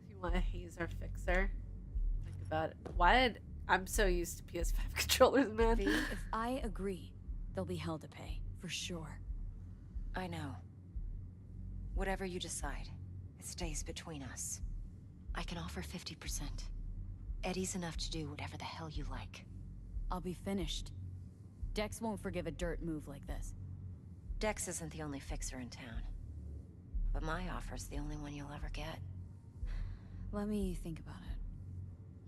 if you want to haze our fixer, think about it. I'm so used to PS5 controllers, man.
V, if I agree, there'll be hell to pay, for sure.
I know. Whatever you decide, it stays between us. I can offer 50%. Eddie's enough to do whatever the hell you like.
I'll be finished. Dex won't forgive a dirt move like this.
Dex isn't the only fixer in town. But my offer's the only one you'll ever get.
Let me think about it.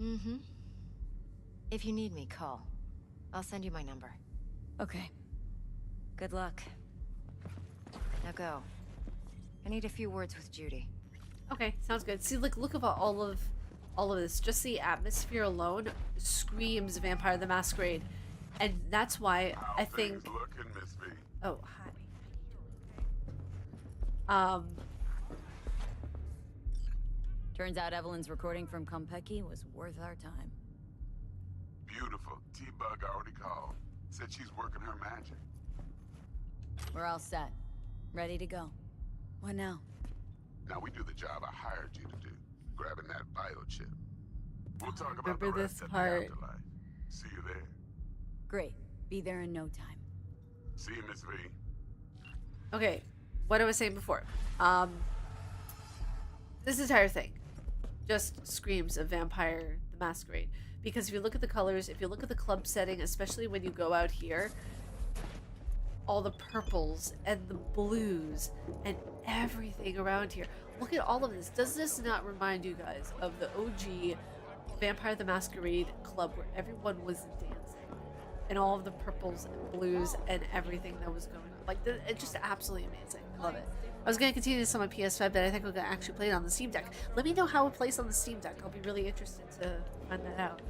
Mm-hmm. If you need me, call. I'll send you my number.
Okay.
Good luck. Now go. I need a few words with Judy.
Okay, sounds good. See, look about all of this. Just the atmosphere alone screams Vampire the Masquerade, and that's why I think.
Looking, Miss V.
Oh, hi.
Turns out Evelyn's recording from Konpeki was worth our time.
Beautiful. T-Bug already called. Said she's working her magic.
We're all set. Ready to go. What now?
Now we do the job I hired you to do, grabbing that biochip. We'll talk about the
Remember
rest
this
in the
part.
afterlife. See you there.
Great. Be there in no time.
See you, Miss V.
Okay, what I was saying before. This entire thing just screams of Vampire the Masquerade. Because if you look at the colors, if you look at the club setting, especially when you go out here, all the purples and the blues and everything around here. Look at all of this. Does this not remind you guys of the OG Vampire the Masquerade club where everyone was dancing? And all of the purples and blues and everything that was going on. Like, it's just absolutely amazing. I love it. I was going to continue this on my PS5, but I think I'm going to actually play it on the Steam Deck. Let me know how it plays on the Steam Deck. I'll be really interested to find that out.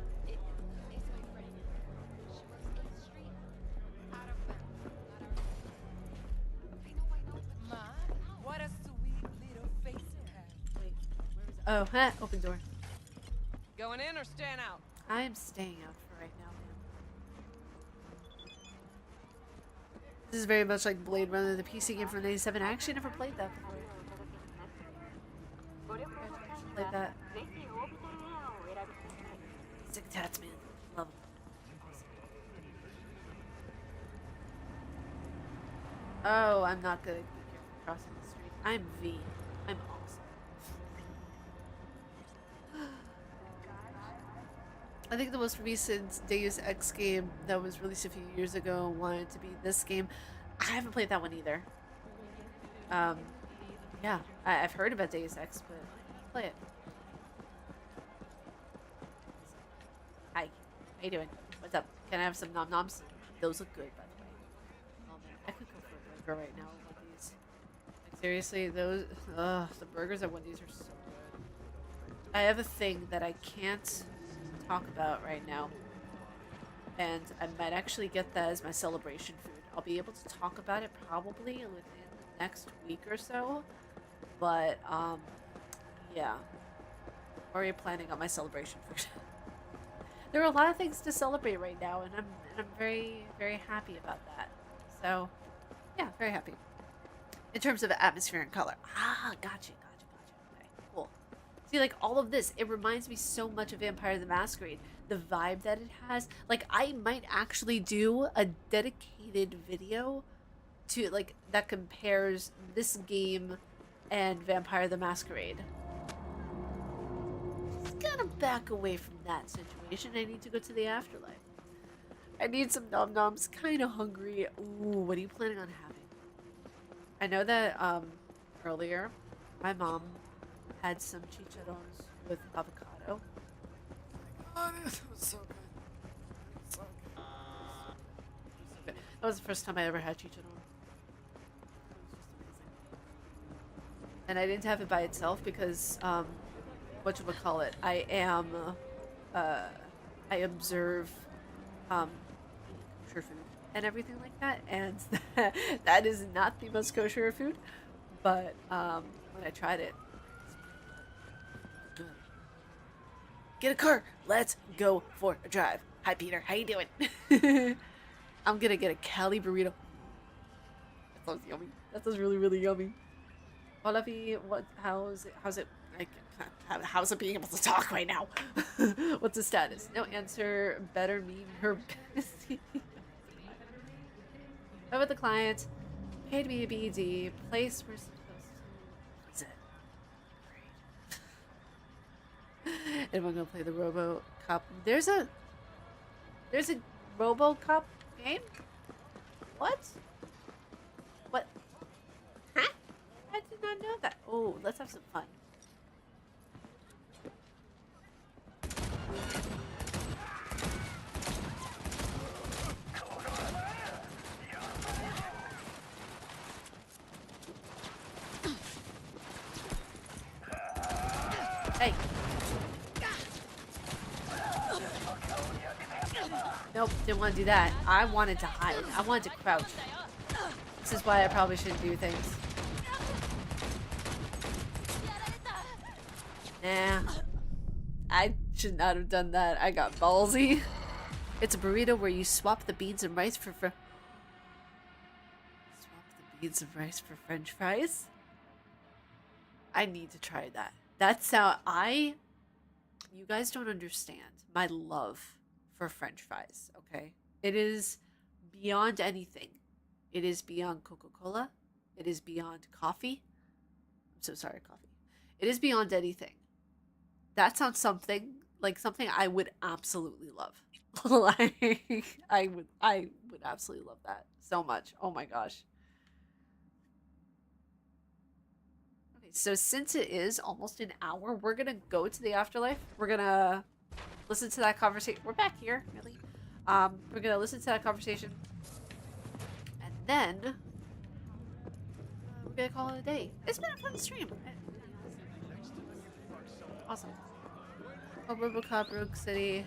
What a sweet little face you have.
Wait, where is it? Oh, open door.
Going in or staying out?
I am staying out for right now, man. This is very much like Blade Runner, the PC game from '97. I actually never played that before. Played that. Sick tats, man. Love them. Oh, I'm not good at crossing the street. I'm V. I'm awesome. I think the most recent Deus Ex game that was released a few years ago wanted to be this game. I haven't played that one either. Yeah, I've heard about Deus Ex, but I didn't play it. Hi, how you doing? What's up? Can I have some nom noms? Those look good, by the way. Oh man, I could go for a burger right now at Wendy's. Like seriously, those the burgers at Wendy's are so good. I have a thing that I can't talk about right now, and I might actually get that as my celebration food. I'll be able to talk about it probably within the next week or so, but yeah, I'm already planning on my celebration food. There are a lot of things to celebrate right now, and I'm very, very happy about that. So yeah, very happy in terms of atmosphere and color. Gotcha. Okay, cool. See, like, all of this, it reminds me so much of Vampire the Masquerade. The vibe that it has. Like, I might actually do a dedicated video to, like, that compares this game and Vampire the Masquerade. Just gotta back away from that situation. I need to go to the afterlife. I need some nom noms. Kinda hungry. Ooh, what are you planning on having? I know that, earlier, my mom had some chicharrones with avocado. Oh, it was so good. So good. That was the first time I ever had chicharron. It was just amazing. And I didn't have it by itself because, whatchamacallit, I am, I observe, kosher food and everything like that, and that is not the most kosher of food, but, when I tried it, good. Get a car. Let's go for a drive. Hi, Peter. How you doing? I'm gonna get a Cali burrito. That sounds yummy. That sounds really, really yummy. Olavi, what? How's it? Like, how's it being able to talk right now? What's the status? No answer. Better mean her busy. Met with the client. Paid me a BD. Place we're supposed to. What's it? Anyone gonna play the RoboCop? There's a RoboCop game? What? What? Huh? I did not know that. Oh, let's have some fun. Hey. Nope, didn't want to do that. I wanted to hide. I wanted to crouch. This is why I probably shouldn't do things. Nah. I should not have done that. I got ballsy. It's a burrito where you swap the beans and rice for French fries. I need to try that. That's how you guys don't understand my love for French fries, okay? It is beyond anything. It is beyond Coca-Cola. It is beyond coffee. I'm so sorry, coffee. It is beyond anything. That sounds something I would absolutely love. Like I would absolutely love that so much. Oh my gosh. Okay, so since it is almost an hour, we're gonna go to the afterlife. We're gonna listen to that conversation. We're back here, really. We're gonna listen to that conversation, and then we're gonna call it a day. It's been a fun stream. Awesome. Oh, Robocop, Rogue City.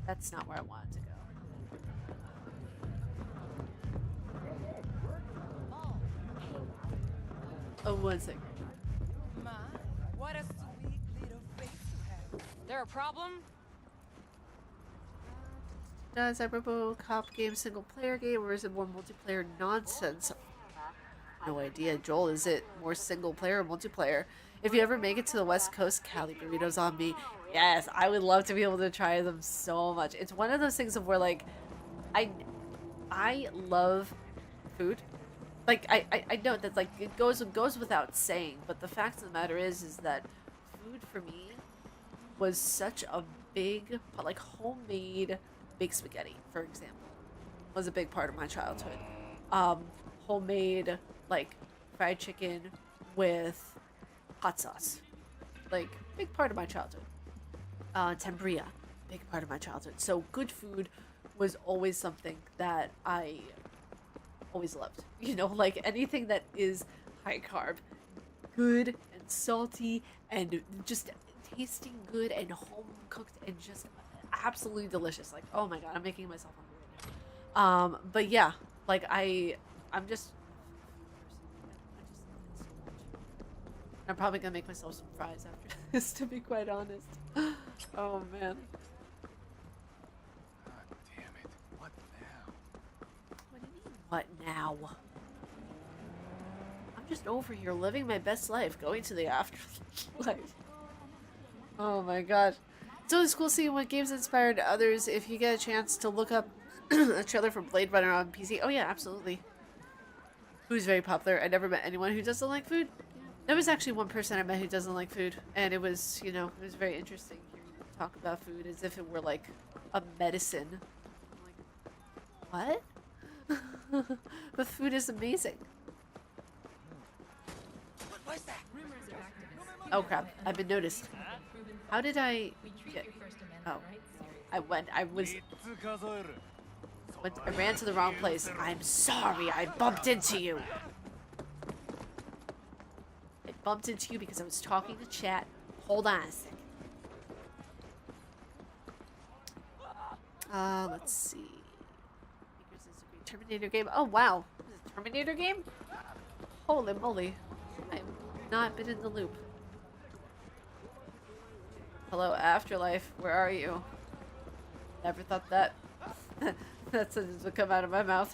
That's not where I wanted to go. Oh, one second.
My, what a sweet little face you have.
There a problem?
Does Cyberpunk game single player game or is it more multiplayer nonsense? No idea. Joel, is it more single player or multiplayer? If you ever make it to the West Coast, Cali burritos on me. Yes, I would love to be able to try them so much. It's one of those things of where like I love food. Like I know that like it goes without saying, but the fact of the matter is that food for me was such a big, like homemade baked spaghetti, for example, was a big part of my childhood. Homemade like fried chicken with hot sauce, like big part of my childhood. Tempura, big part of my childhood. So good food was always something that I always loved. You know, like anything that is high carb, good and salty and just tasting good and home cooked and just absolutely delicious. Like, oh my god, I'm making myself hungry right now. But yeah, like I'm just I'm probably gonna make myself some fries after this, to be quite honest. Oh man.
God damn it. What now?
What do you mean, what now? I'm just over here living my best life, going to the afterlife. Oh my gosh. It's always cool seeing what games inspired others. If you get a chance to look up a trailer for Blade Runner on PC. Oh yeah, absolutely. Food's very popular. I never met anyone who doesn't like food. There was actually one person I met who doesn't like food, and it was, you know, it was very interesting hearing them talk about food as if it were like a medicine. I'm like, what? But food is amazing.
What's that?
Oh crap, I've been noticed. How did I get... Oh, I ran to the wrong place. I'm sorry, I bumped into you. I bumped into you because I was talking to chat. Hold on a second. Let's see. Terminator game. Oh wow, this is a Terminator game? Holy moly. I've not been in the loop. Hello, Afterlife. Where are you? Never thought that that sentence would come out of my mouth.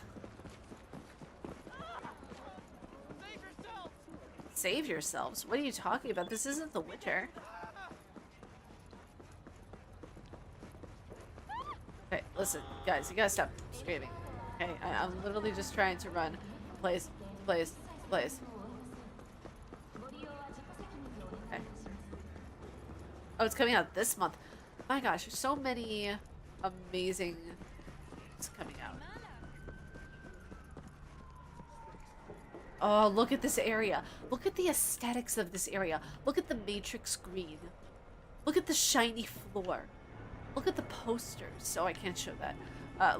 Save yourselves? What are you talking about? This isn't The Witcher. Okay, listen, guys, you gotta stop screaming. Okay, I'm literally just trying to run place, place, place. Okay. Oh, it's coming out this month. My gosh, there's so many amazing things coming out. Oh, look at this area. Look at the aesthetics of this area. Look at the matrix green. Look at the shiny floor. Look at the posters. Oh, I can't show that.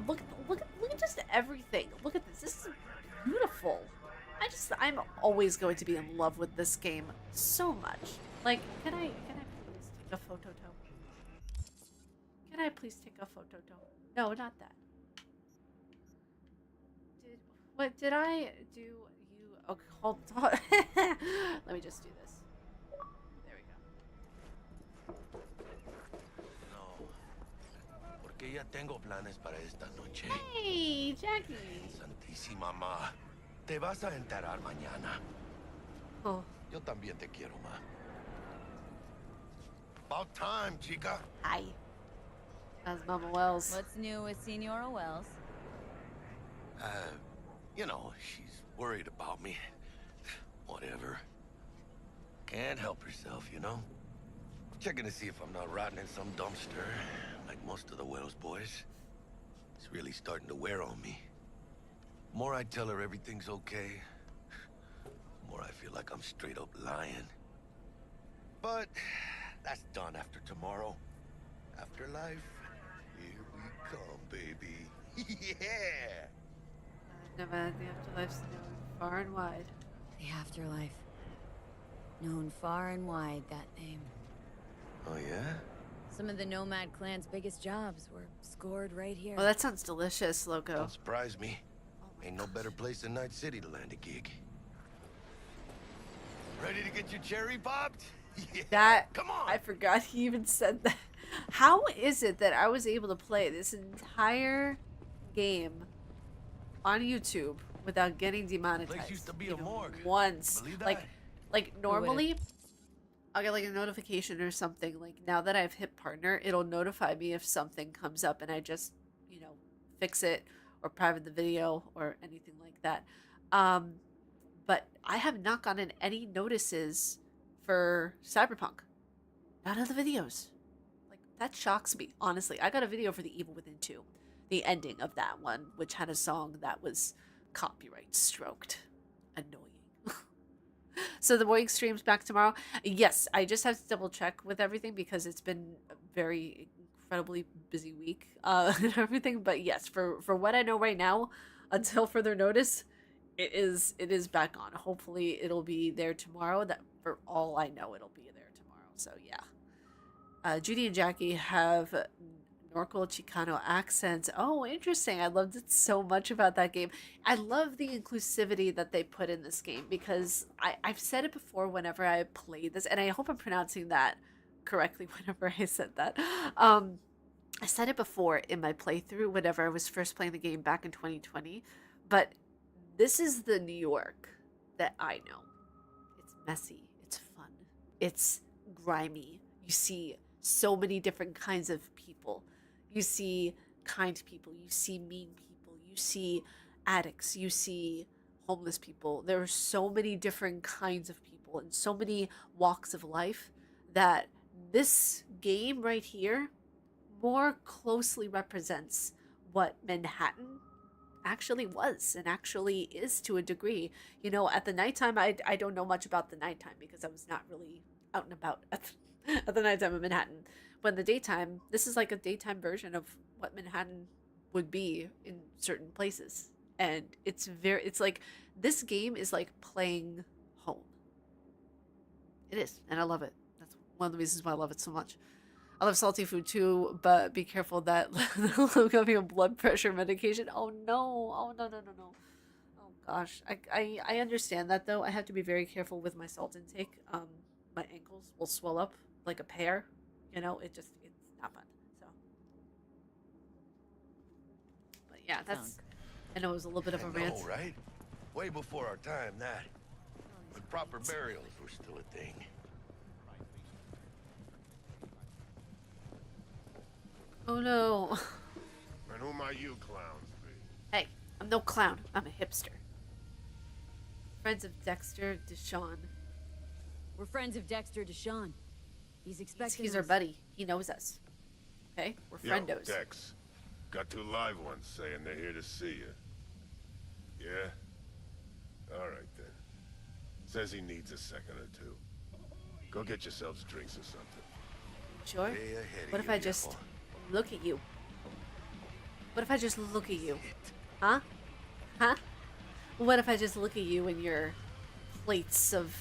Look at just everything. Look at this. This is beautiful. I'm always going to be in love with this game so much. Like, can I please take a photo? Can I please take a photo? No, not that. What did I do? You okay? Hold on. Let me just do this. There we go.
No.
que ya tengo planes para esta noche.
Hey, Jackie.
Santísima ma. Te vas a enterar mañana.
Oh,
Yo también te quiero, ma. About time, chica.
hi. That's Mama Wells.
What's new with Senora Wells?
You know, she's worried about me. Whatever. Can't help herself, you know? Checking to see if I'm not rotting in some dumpster, like most of the Wells boys. It's really starting to wear on me. The more I tell her everything's okay, the more I feel like I'm straight up lying. But that's done after tomorrow. Afterlife, here we come, baby. Yeah!
Never had the afterlife's known far and wide.
The afterlife. Known far and wide, that name.
Oh, yeah?
Some of the Nomad clan's biggest jobs were scored right here.
Oh, that sounds delicious, Loco.
Don't surprise me.
Oh my
Ain't no better place than Night City to land a gig. Ready to get your cherry popped? Yeah.
That,
Come on!
I forgot he even said that. How is it that I was able to play this entire game on YouTube without getting demonetized?
Place used to be a
even
morgue.
once.
Believe that?
Like normally, I'll get like a notification or something. Like now that I've hit partner, it'll notify me if something comes up, and I just, you know, fix it or private the video or anything like that. But I have not gotten any notices for Cyberpunk. None of the videos. Like, that shocks me, honestly. I got a video for The Evil Within 2. The ending of that one, which had a song that was copyright stroked. Annoying. So the morning stream's back tomorrow. Yes, I just have to double check with everything because it's been a very incredibly busy week and everything. But yes, for what I know right now, until further notice, it is back on. Hopefully it'll be there tomorrow. That for all I know, it'll be there tomorrow. So yeah. Judy and Jackie have Norco Chicano accents. Oh, interesting. I loved it so much about that game. I love the inclusivity that they put in this game because I've said it before whenever I played this, and I hope I'm pronouncing that correctly whenever I said that. I said it before in my playthrough whenever I was first playing the game back in 2020, but this is the New York that I know. It's messy. It's fun. It's grimy. You see so many different kinds of people. You see kind people. You see mean people. You see addicts. You see homeless people. There are so many different kinds of people and so many walks of life that this game right here more closely represents what Manhattan actually was and actually is to a degree. You know, at the nighttime, I don't know much about the nighttime because I was not really out and about at the nighttime of Manhattan. But in the daytime, this is like a daytime version of what Manhattan would be in certain places. And it's like, this game is like playing home. It is, and I love it. That's one of the reasons why I love it so much. I love salty food too, but be careful that I'm having a blood pressure medication. Oh no. Oh no. Oh gosh. I understand that though. I have to be very careful with my salt intake. My ankles will swell up like a pear. You know, it's not fun. So, but yeah, that's. I know it was a little bit of a rant.
Know, right? Way before our time, that. When proper burials were still a thing.
Oh no.
And who might you clowns be?
Hey, I'm no clown. I'm a hipster. Friends of Dexter Deshawn.
We're friends of Dexter Deshawn. He's expecting
He's our
us.
buddy. He knows us. Okay? We're friendos.
Yo, Dex. Got two live ones saying they're here to see you. Yeah? Alright then. Says he needs a second or two. Go get yourselves drinks or something.
Sure?
Way ahead of
What if
you,
I just
viejo.
look at you? What if I just look at you? Huh? Huh? What if I just look at you and your plates of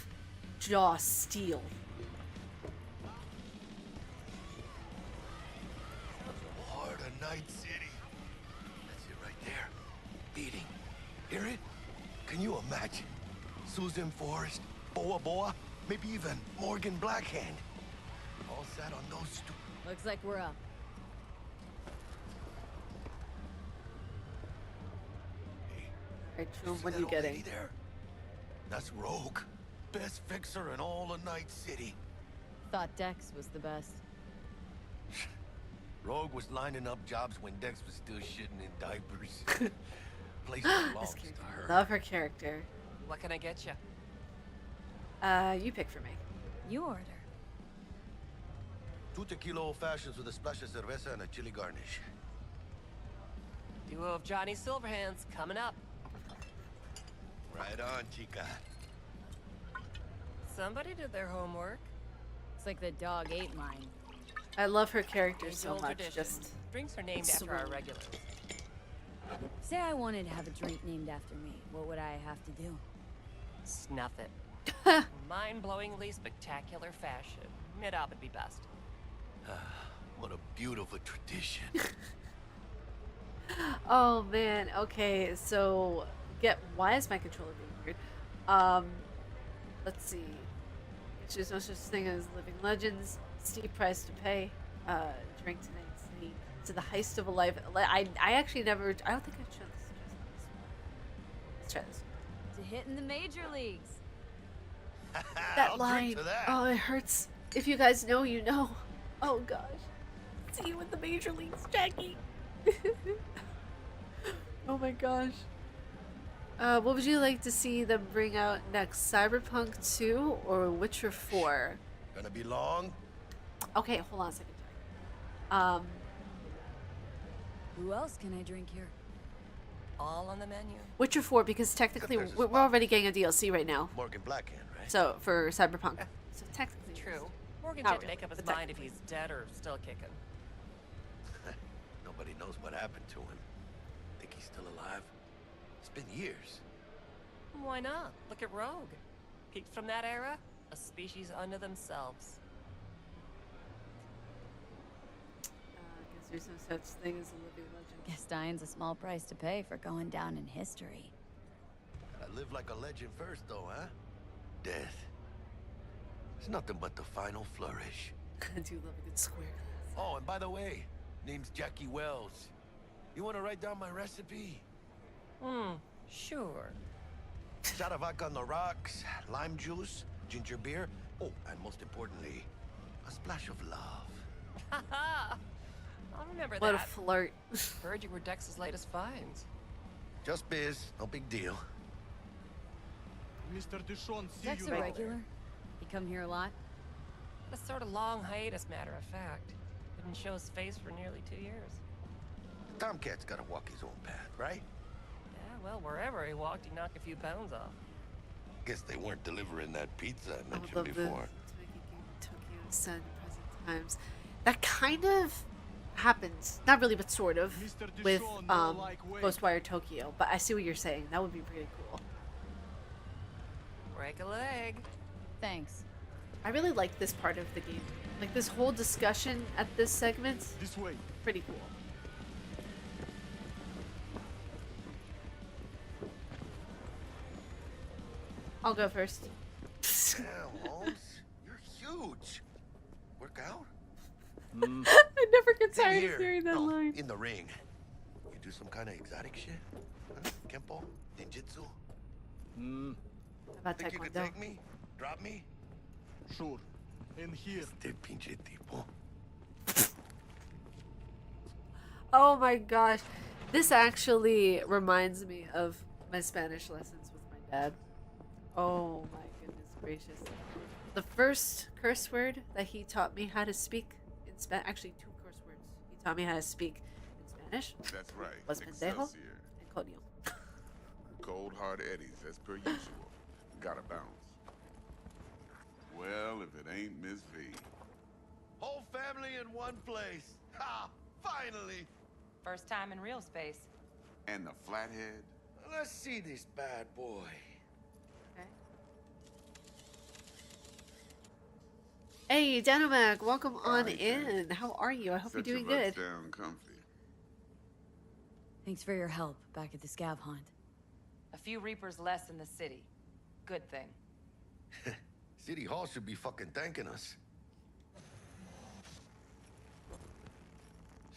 jaw steel?
Heart of Night City. That's it right there. Beating. Hear it? Can you imagine? Susan Forrest, Boa Boa, maybe even Morgan Blackhand. All sat on those
Looks like we're up.
Alright,
You
Trum,
see
what are
that
you
old lady
getting?
there? That's Rogue. Best fixer in all of Night City.
Thought Dex was the best.
Rogue was lining up jobs when Dex was still shitting in diapers. Place
This
belongs
character.
to her.
Love her character.
What can I get you?
You pick for me.
You order.
2 tequila old fashions with a splash of cerveza and a chili garnish.
Duo of Johnny Silverhands coming up.
Right on, chica.
Somebody did their homework.
It's like the dog ate mine.
I love her character so
Age-old
much.
tradition.
Just
Drinks are named after our
swoon.
regulars.
Say I wanted to have a drink named after me. What would I have to do?
Snuff it. Mind-blowingly spectacular fashion. Mid-op would be best.
What a beautiful tradition.
Oh man. Okay, so why is my controller being weird? Let's see. There's no such thing as living legends. Steep price to pay. Drink tonight. City. To the heist of a life. I actually never. I don't think I've shown this. Let's try this.
To hit in the major leagues.
That
I'll
line.
drink to that.
Oh, it hurts. If you guys know, you know. Oh gosh. See you in the major leagues, Jackie. Oh my gosh. What would you like to see them bring out next? Cyberpunk 2 or Witcher 4?
Gonna be long?
Okay, hold on a second.
Who else can I drink here?
All on the menu.
Witcher 4 because technically
There's a
we're
spot.
already getting a DLC right now.
Morgan Blackhand, right?
So for Cyberpunk. So technically
True. Morgan's
Not
yet to
really,
make up his
but
mind if he's dead or still kicking.
Nobody knows what happened to him. Think he's still alive? It's been years.
Why not? Look at Rogue. Peaked from that era, a species unto themselves.
Guess there's no such thing as a living legend.
Guess dying's a small price to pay for going down in history.
Gotta live like a legend first, though, huh? Death. It's nothing but the final flourish.
I do love a good square glass.
Oh, and by the way, name's Jackie Wells. You wanna write down my recipe?
Sure.
Shot of vodka on the rocks, lime juice, ginger beer. Oh, and most importantly, a splash of love.
Haha! I'll remember
What a
that.
flirt.
Heard you were Dex's latest finds.
Just biz, no big deal.
Mr. Dishon, see
Dex
you
a
now.
regular? He come here a lot?
A sort of long hiatus, matter of fact. Didn't show his face for nearly 2 years.
Tomcat's gotta walk his own path, right?
Yeah, well, wherever he walked, he knocked a few pounds off.
Guess they weren't delivering that pizza I
I would
mentioned
love the
before.
Tokyo Sun present times. That kind of happens, not really, but sort of,
Mr.
with
Dishon, no like way.
Ghostwire Tokyo. But I see what you're saying. That would be pretty cool.
Break a leg.
Thanks.
I really like this part of the game. Like this whole discussion at this segment,
This way.
pretty cool. I'll go first.
Damn, Holmes, you're huge. Work out?
I never get
Hey,
tired
here.
of hearing that
No,
line.
in the ring. You do some kind of exotic shit? Huh? Kempo? Ninjutsu?
How about
Think you could
Taekwondo?
take me? Drop me?
Sure. In here.
Este pinche tipo.
Oh my gosh. This actually reminds me of my Spanish lessons with my dad. Oh my goodness gracious. The first curse word that he taught me how to speak in Spanish, actually two curse words he taught me how to speak in Spanish
That's right.
was pendejo
Excelsior.
and coño.
Cold hard eddies, as per usual. Gotta bounce. Well, if it ain't Miss V.
Whole family in one place. Ha! Finally!
First time in real space.
And the flathead.
Let's see this bad boy.
Okay. Hey, Danomac, welcome on
Hi,
in. How are you? I hope
Set
you're
your
doing
butts
good.
down comfy.
Thanks for your help back at the scav hunt.
A few Reapers less in the city. Good thing.
City Hall should be fucking thanking us.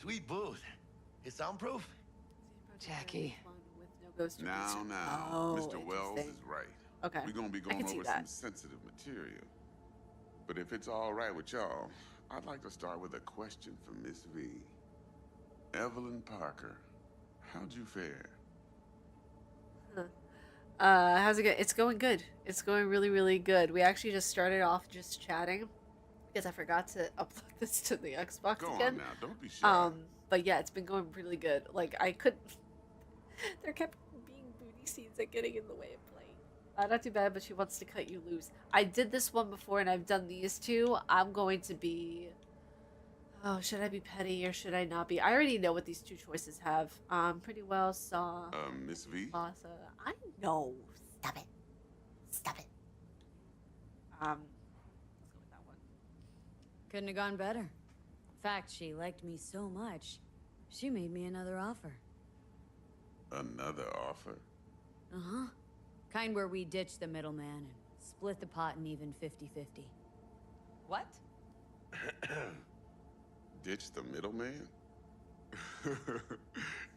Sweet booth. It's soundproof?
Jackie.
With no goes to
Now,
research.
now,
Oh,
Mr. Wells
interesting.
is right.
Okay.
We're gonna be
I can
going
see
over
that.
some sensitive material. But if it's all right with y'all, I'd like to start with a question for Miss V. Evelyn Parker, how'd you fare?
How's it going? It's going good. It's going really, really good. We actually just started off just chatting because I forgot to upload this to the Xbox
Go
again.
on now, don't be shy.
But yeah, it's been going really good. Like I could, there kept being booty scenes that getting in the way of playing. Not too bad, but she wants to cut you loose. I did this one before, and I've done these two. I'm going to be. Oh, should I be petty or should I not be? I already know what these two choices have. Pretty well saw.
Miss V?
Plaza. I know. Stop it. Stop it. Let's go with that one.
Couldn't have gone better. In fact, she liked me so much, she made me another offer.
Another offer?
Uh-huh. Kind where we ditch the middleman and split the pot in even 50-50.
What?
Ditch the middleman?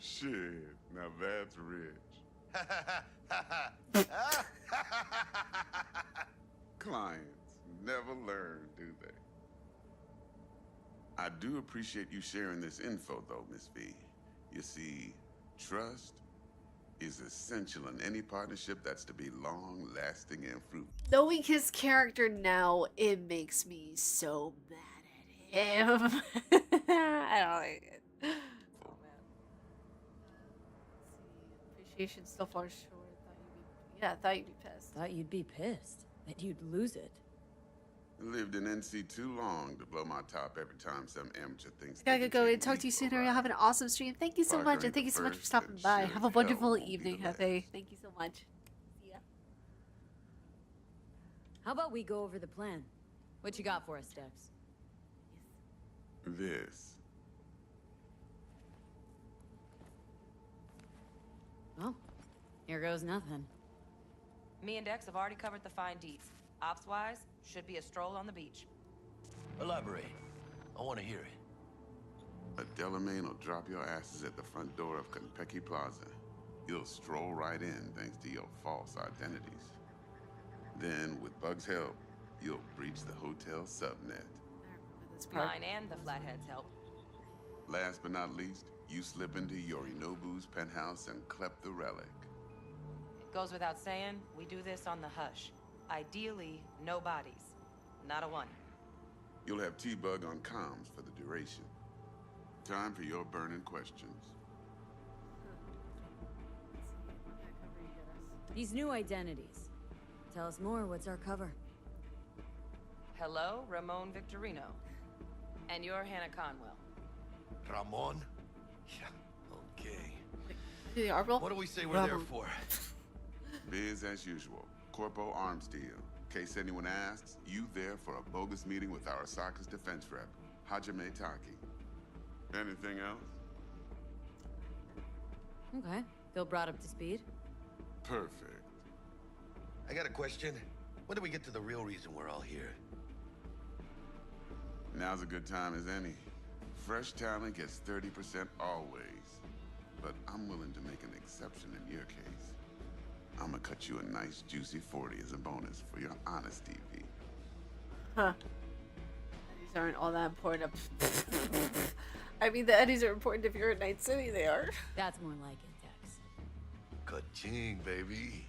Shit, now that's rich. Clients never learn, do they? I do appreciate you sharing this info, though, Miss V. You see, trust is essential in any partnership that's to be long-lasting and fruitful.
Knowing his character now, it makes me so mad at him. I don't like it. Oh man. Let's see. Appreciation still falls short. I thought you'd be pissed.
Thought you'd be pissed. That you'd lose it.
Lived in NC too long to blow my top every time some amateur thinks.
I gotta go and talk to you soon, Ariel. Have an awesome stream. Thank you so
Parker
much, and
ain't
thank
the
you so much for
first,
stopping
and
by.
sure
Have a
as
wonderful
hell won't be
evening,
the
Hefe.
last.
Thank you so much. See ya.
How about we go over the plan? What you got for us, Dex?
This.
Well, here goes nothing.
Me and Dex have already covered the fine deets. Ops-wise, should be a stroll on the beach.
Elaborate. I want to hear it.
A Delamain will drop your asses at the front door of Konpeki Plaza. You'll stroll right in thanks to your false identities. Then, with Bug's help, you'll breach the hotel subnet.
Mine and the Flatheads help.
Last but not least, you slip into Yorinobu's penthouse and clep the relic.
It goes without saying, we do this on the hush. Ideally, no bodies. Not a one.
You'll have T-Bug on comms for the duration. Time for your burning questions.
These new identities. Tell us more, what's our cover?
Hello, Ramon Victorino. And you're Hannah Conwell.
Ramon? Yeah, okay.
Do the art roll?
What do we say we're there for?
Biz as usual. Corpo arms deal. In case anyone asks, you there for a bogus meeting with Arasaka's defense rep, Hajime Taki. Anything else?
Okay. Feel brought up to speed?
Perfect.
I got a question. When do we get to the real reason we're all here?
Now's a good time as any. Fresh talent gets 30% always. But I'm willing to make an exception in your case. I'm gonna cut you a nice juicy 40 as a bonus for your honesty, V.
Huh. These aren't all that important. I mean, the Eddies are important if you're in Night City, they are.
That's more like it, Dex.
Ka-ching, baby.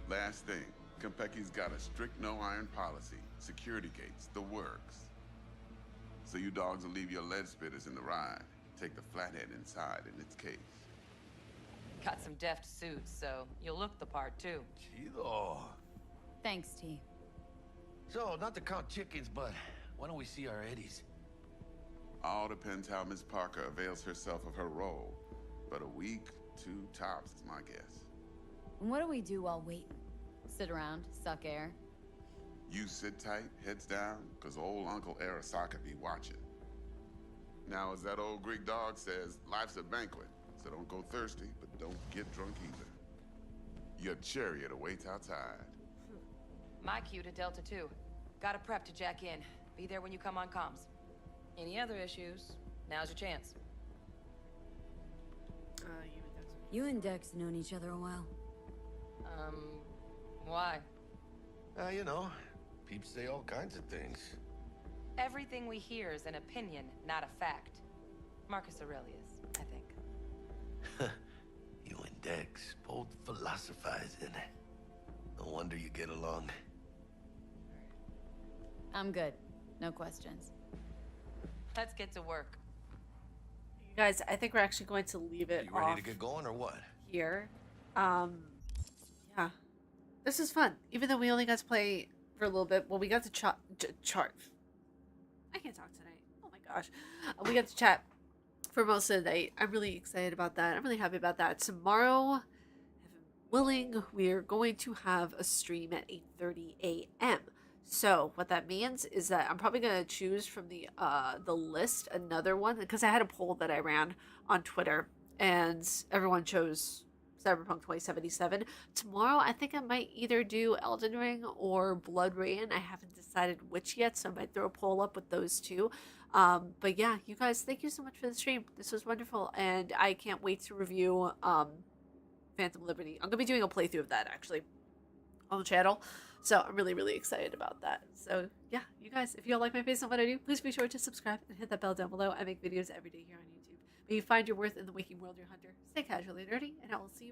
Last thing, Konpeki's got a strict no-iron policy. Security gates, the works. So you dogs will leave your lead spitters in the ride. Take the flathead inside in its case.
Got some deft suits, so you'll look the part too.
Chido.
Thanks, T.
So, not to count chickens, but why don't we see our eddies?
All depends how Miss Parker avails herself of her role. But a week, 2 tops is my guess.
And what do we do while waiting? Sit around, suck air?
You sit tight, heads down, cause old Uncle Arasaka be watching. Now, as that old Greek dog says, life's a banquet. So don't go thirsty, but don't get drunk either. Your chariot awaits outside.
My cue to Delta 2. Gotta prep to jack in. Be there when you come on comms. Any other issues? Now's your chance.
You would have some
You and Dex known each other a while.
Why?
You know, peeps say all kinds of things.
Everything we hear is an opinion, not a fact. Marcus Aurelius, I think.
You and Dex both philosophizing. No wonder you get along.
I'm good. No questions.
Let's get to work.
You guys, I think we're actually going to leave it
You ready
off
to get going or what?
here. Yeah. This is fun. Even though we only got to play for a little bit. Well, we got to chart. I can't talk tonight. Oh my gosh. We got to chat for most of the night. I'm really excited about that. I'm really happy about that. Tomorrow, heaven willing, we're going to have a stream at 8:30 a.m. So what that means is that I'm probably going to choose from the list another one, because I had a poll that I ran on Twitter and everyone chose Cyberpunk 2077. Tomorrow, I think I might either do Elden Ring or Blood Rain. I haven't decided which yet, so I might throw a poll up with those two. But yeah, you guys, thank you so much for the stream. This was wonderful, and I can't wait to review Phantom Liberty. I'm going to be doing a playthrough of that, actually, on the channel. So I'm really, really excited about that. So yeah, you guys, if you all like my face and what I do, please be sure to subscribe and hit that bell down below. I make videos every day here on YouTube. May you find your worth in the waking world, your hunter. Stay casually nerdy, and I will see you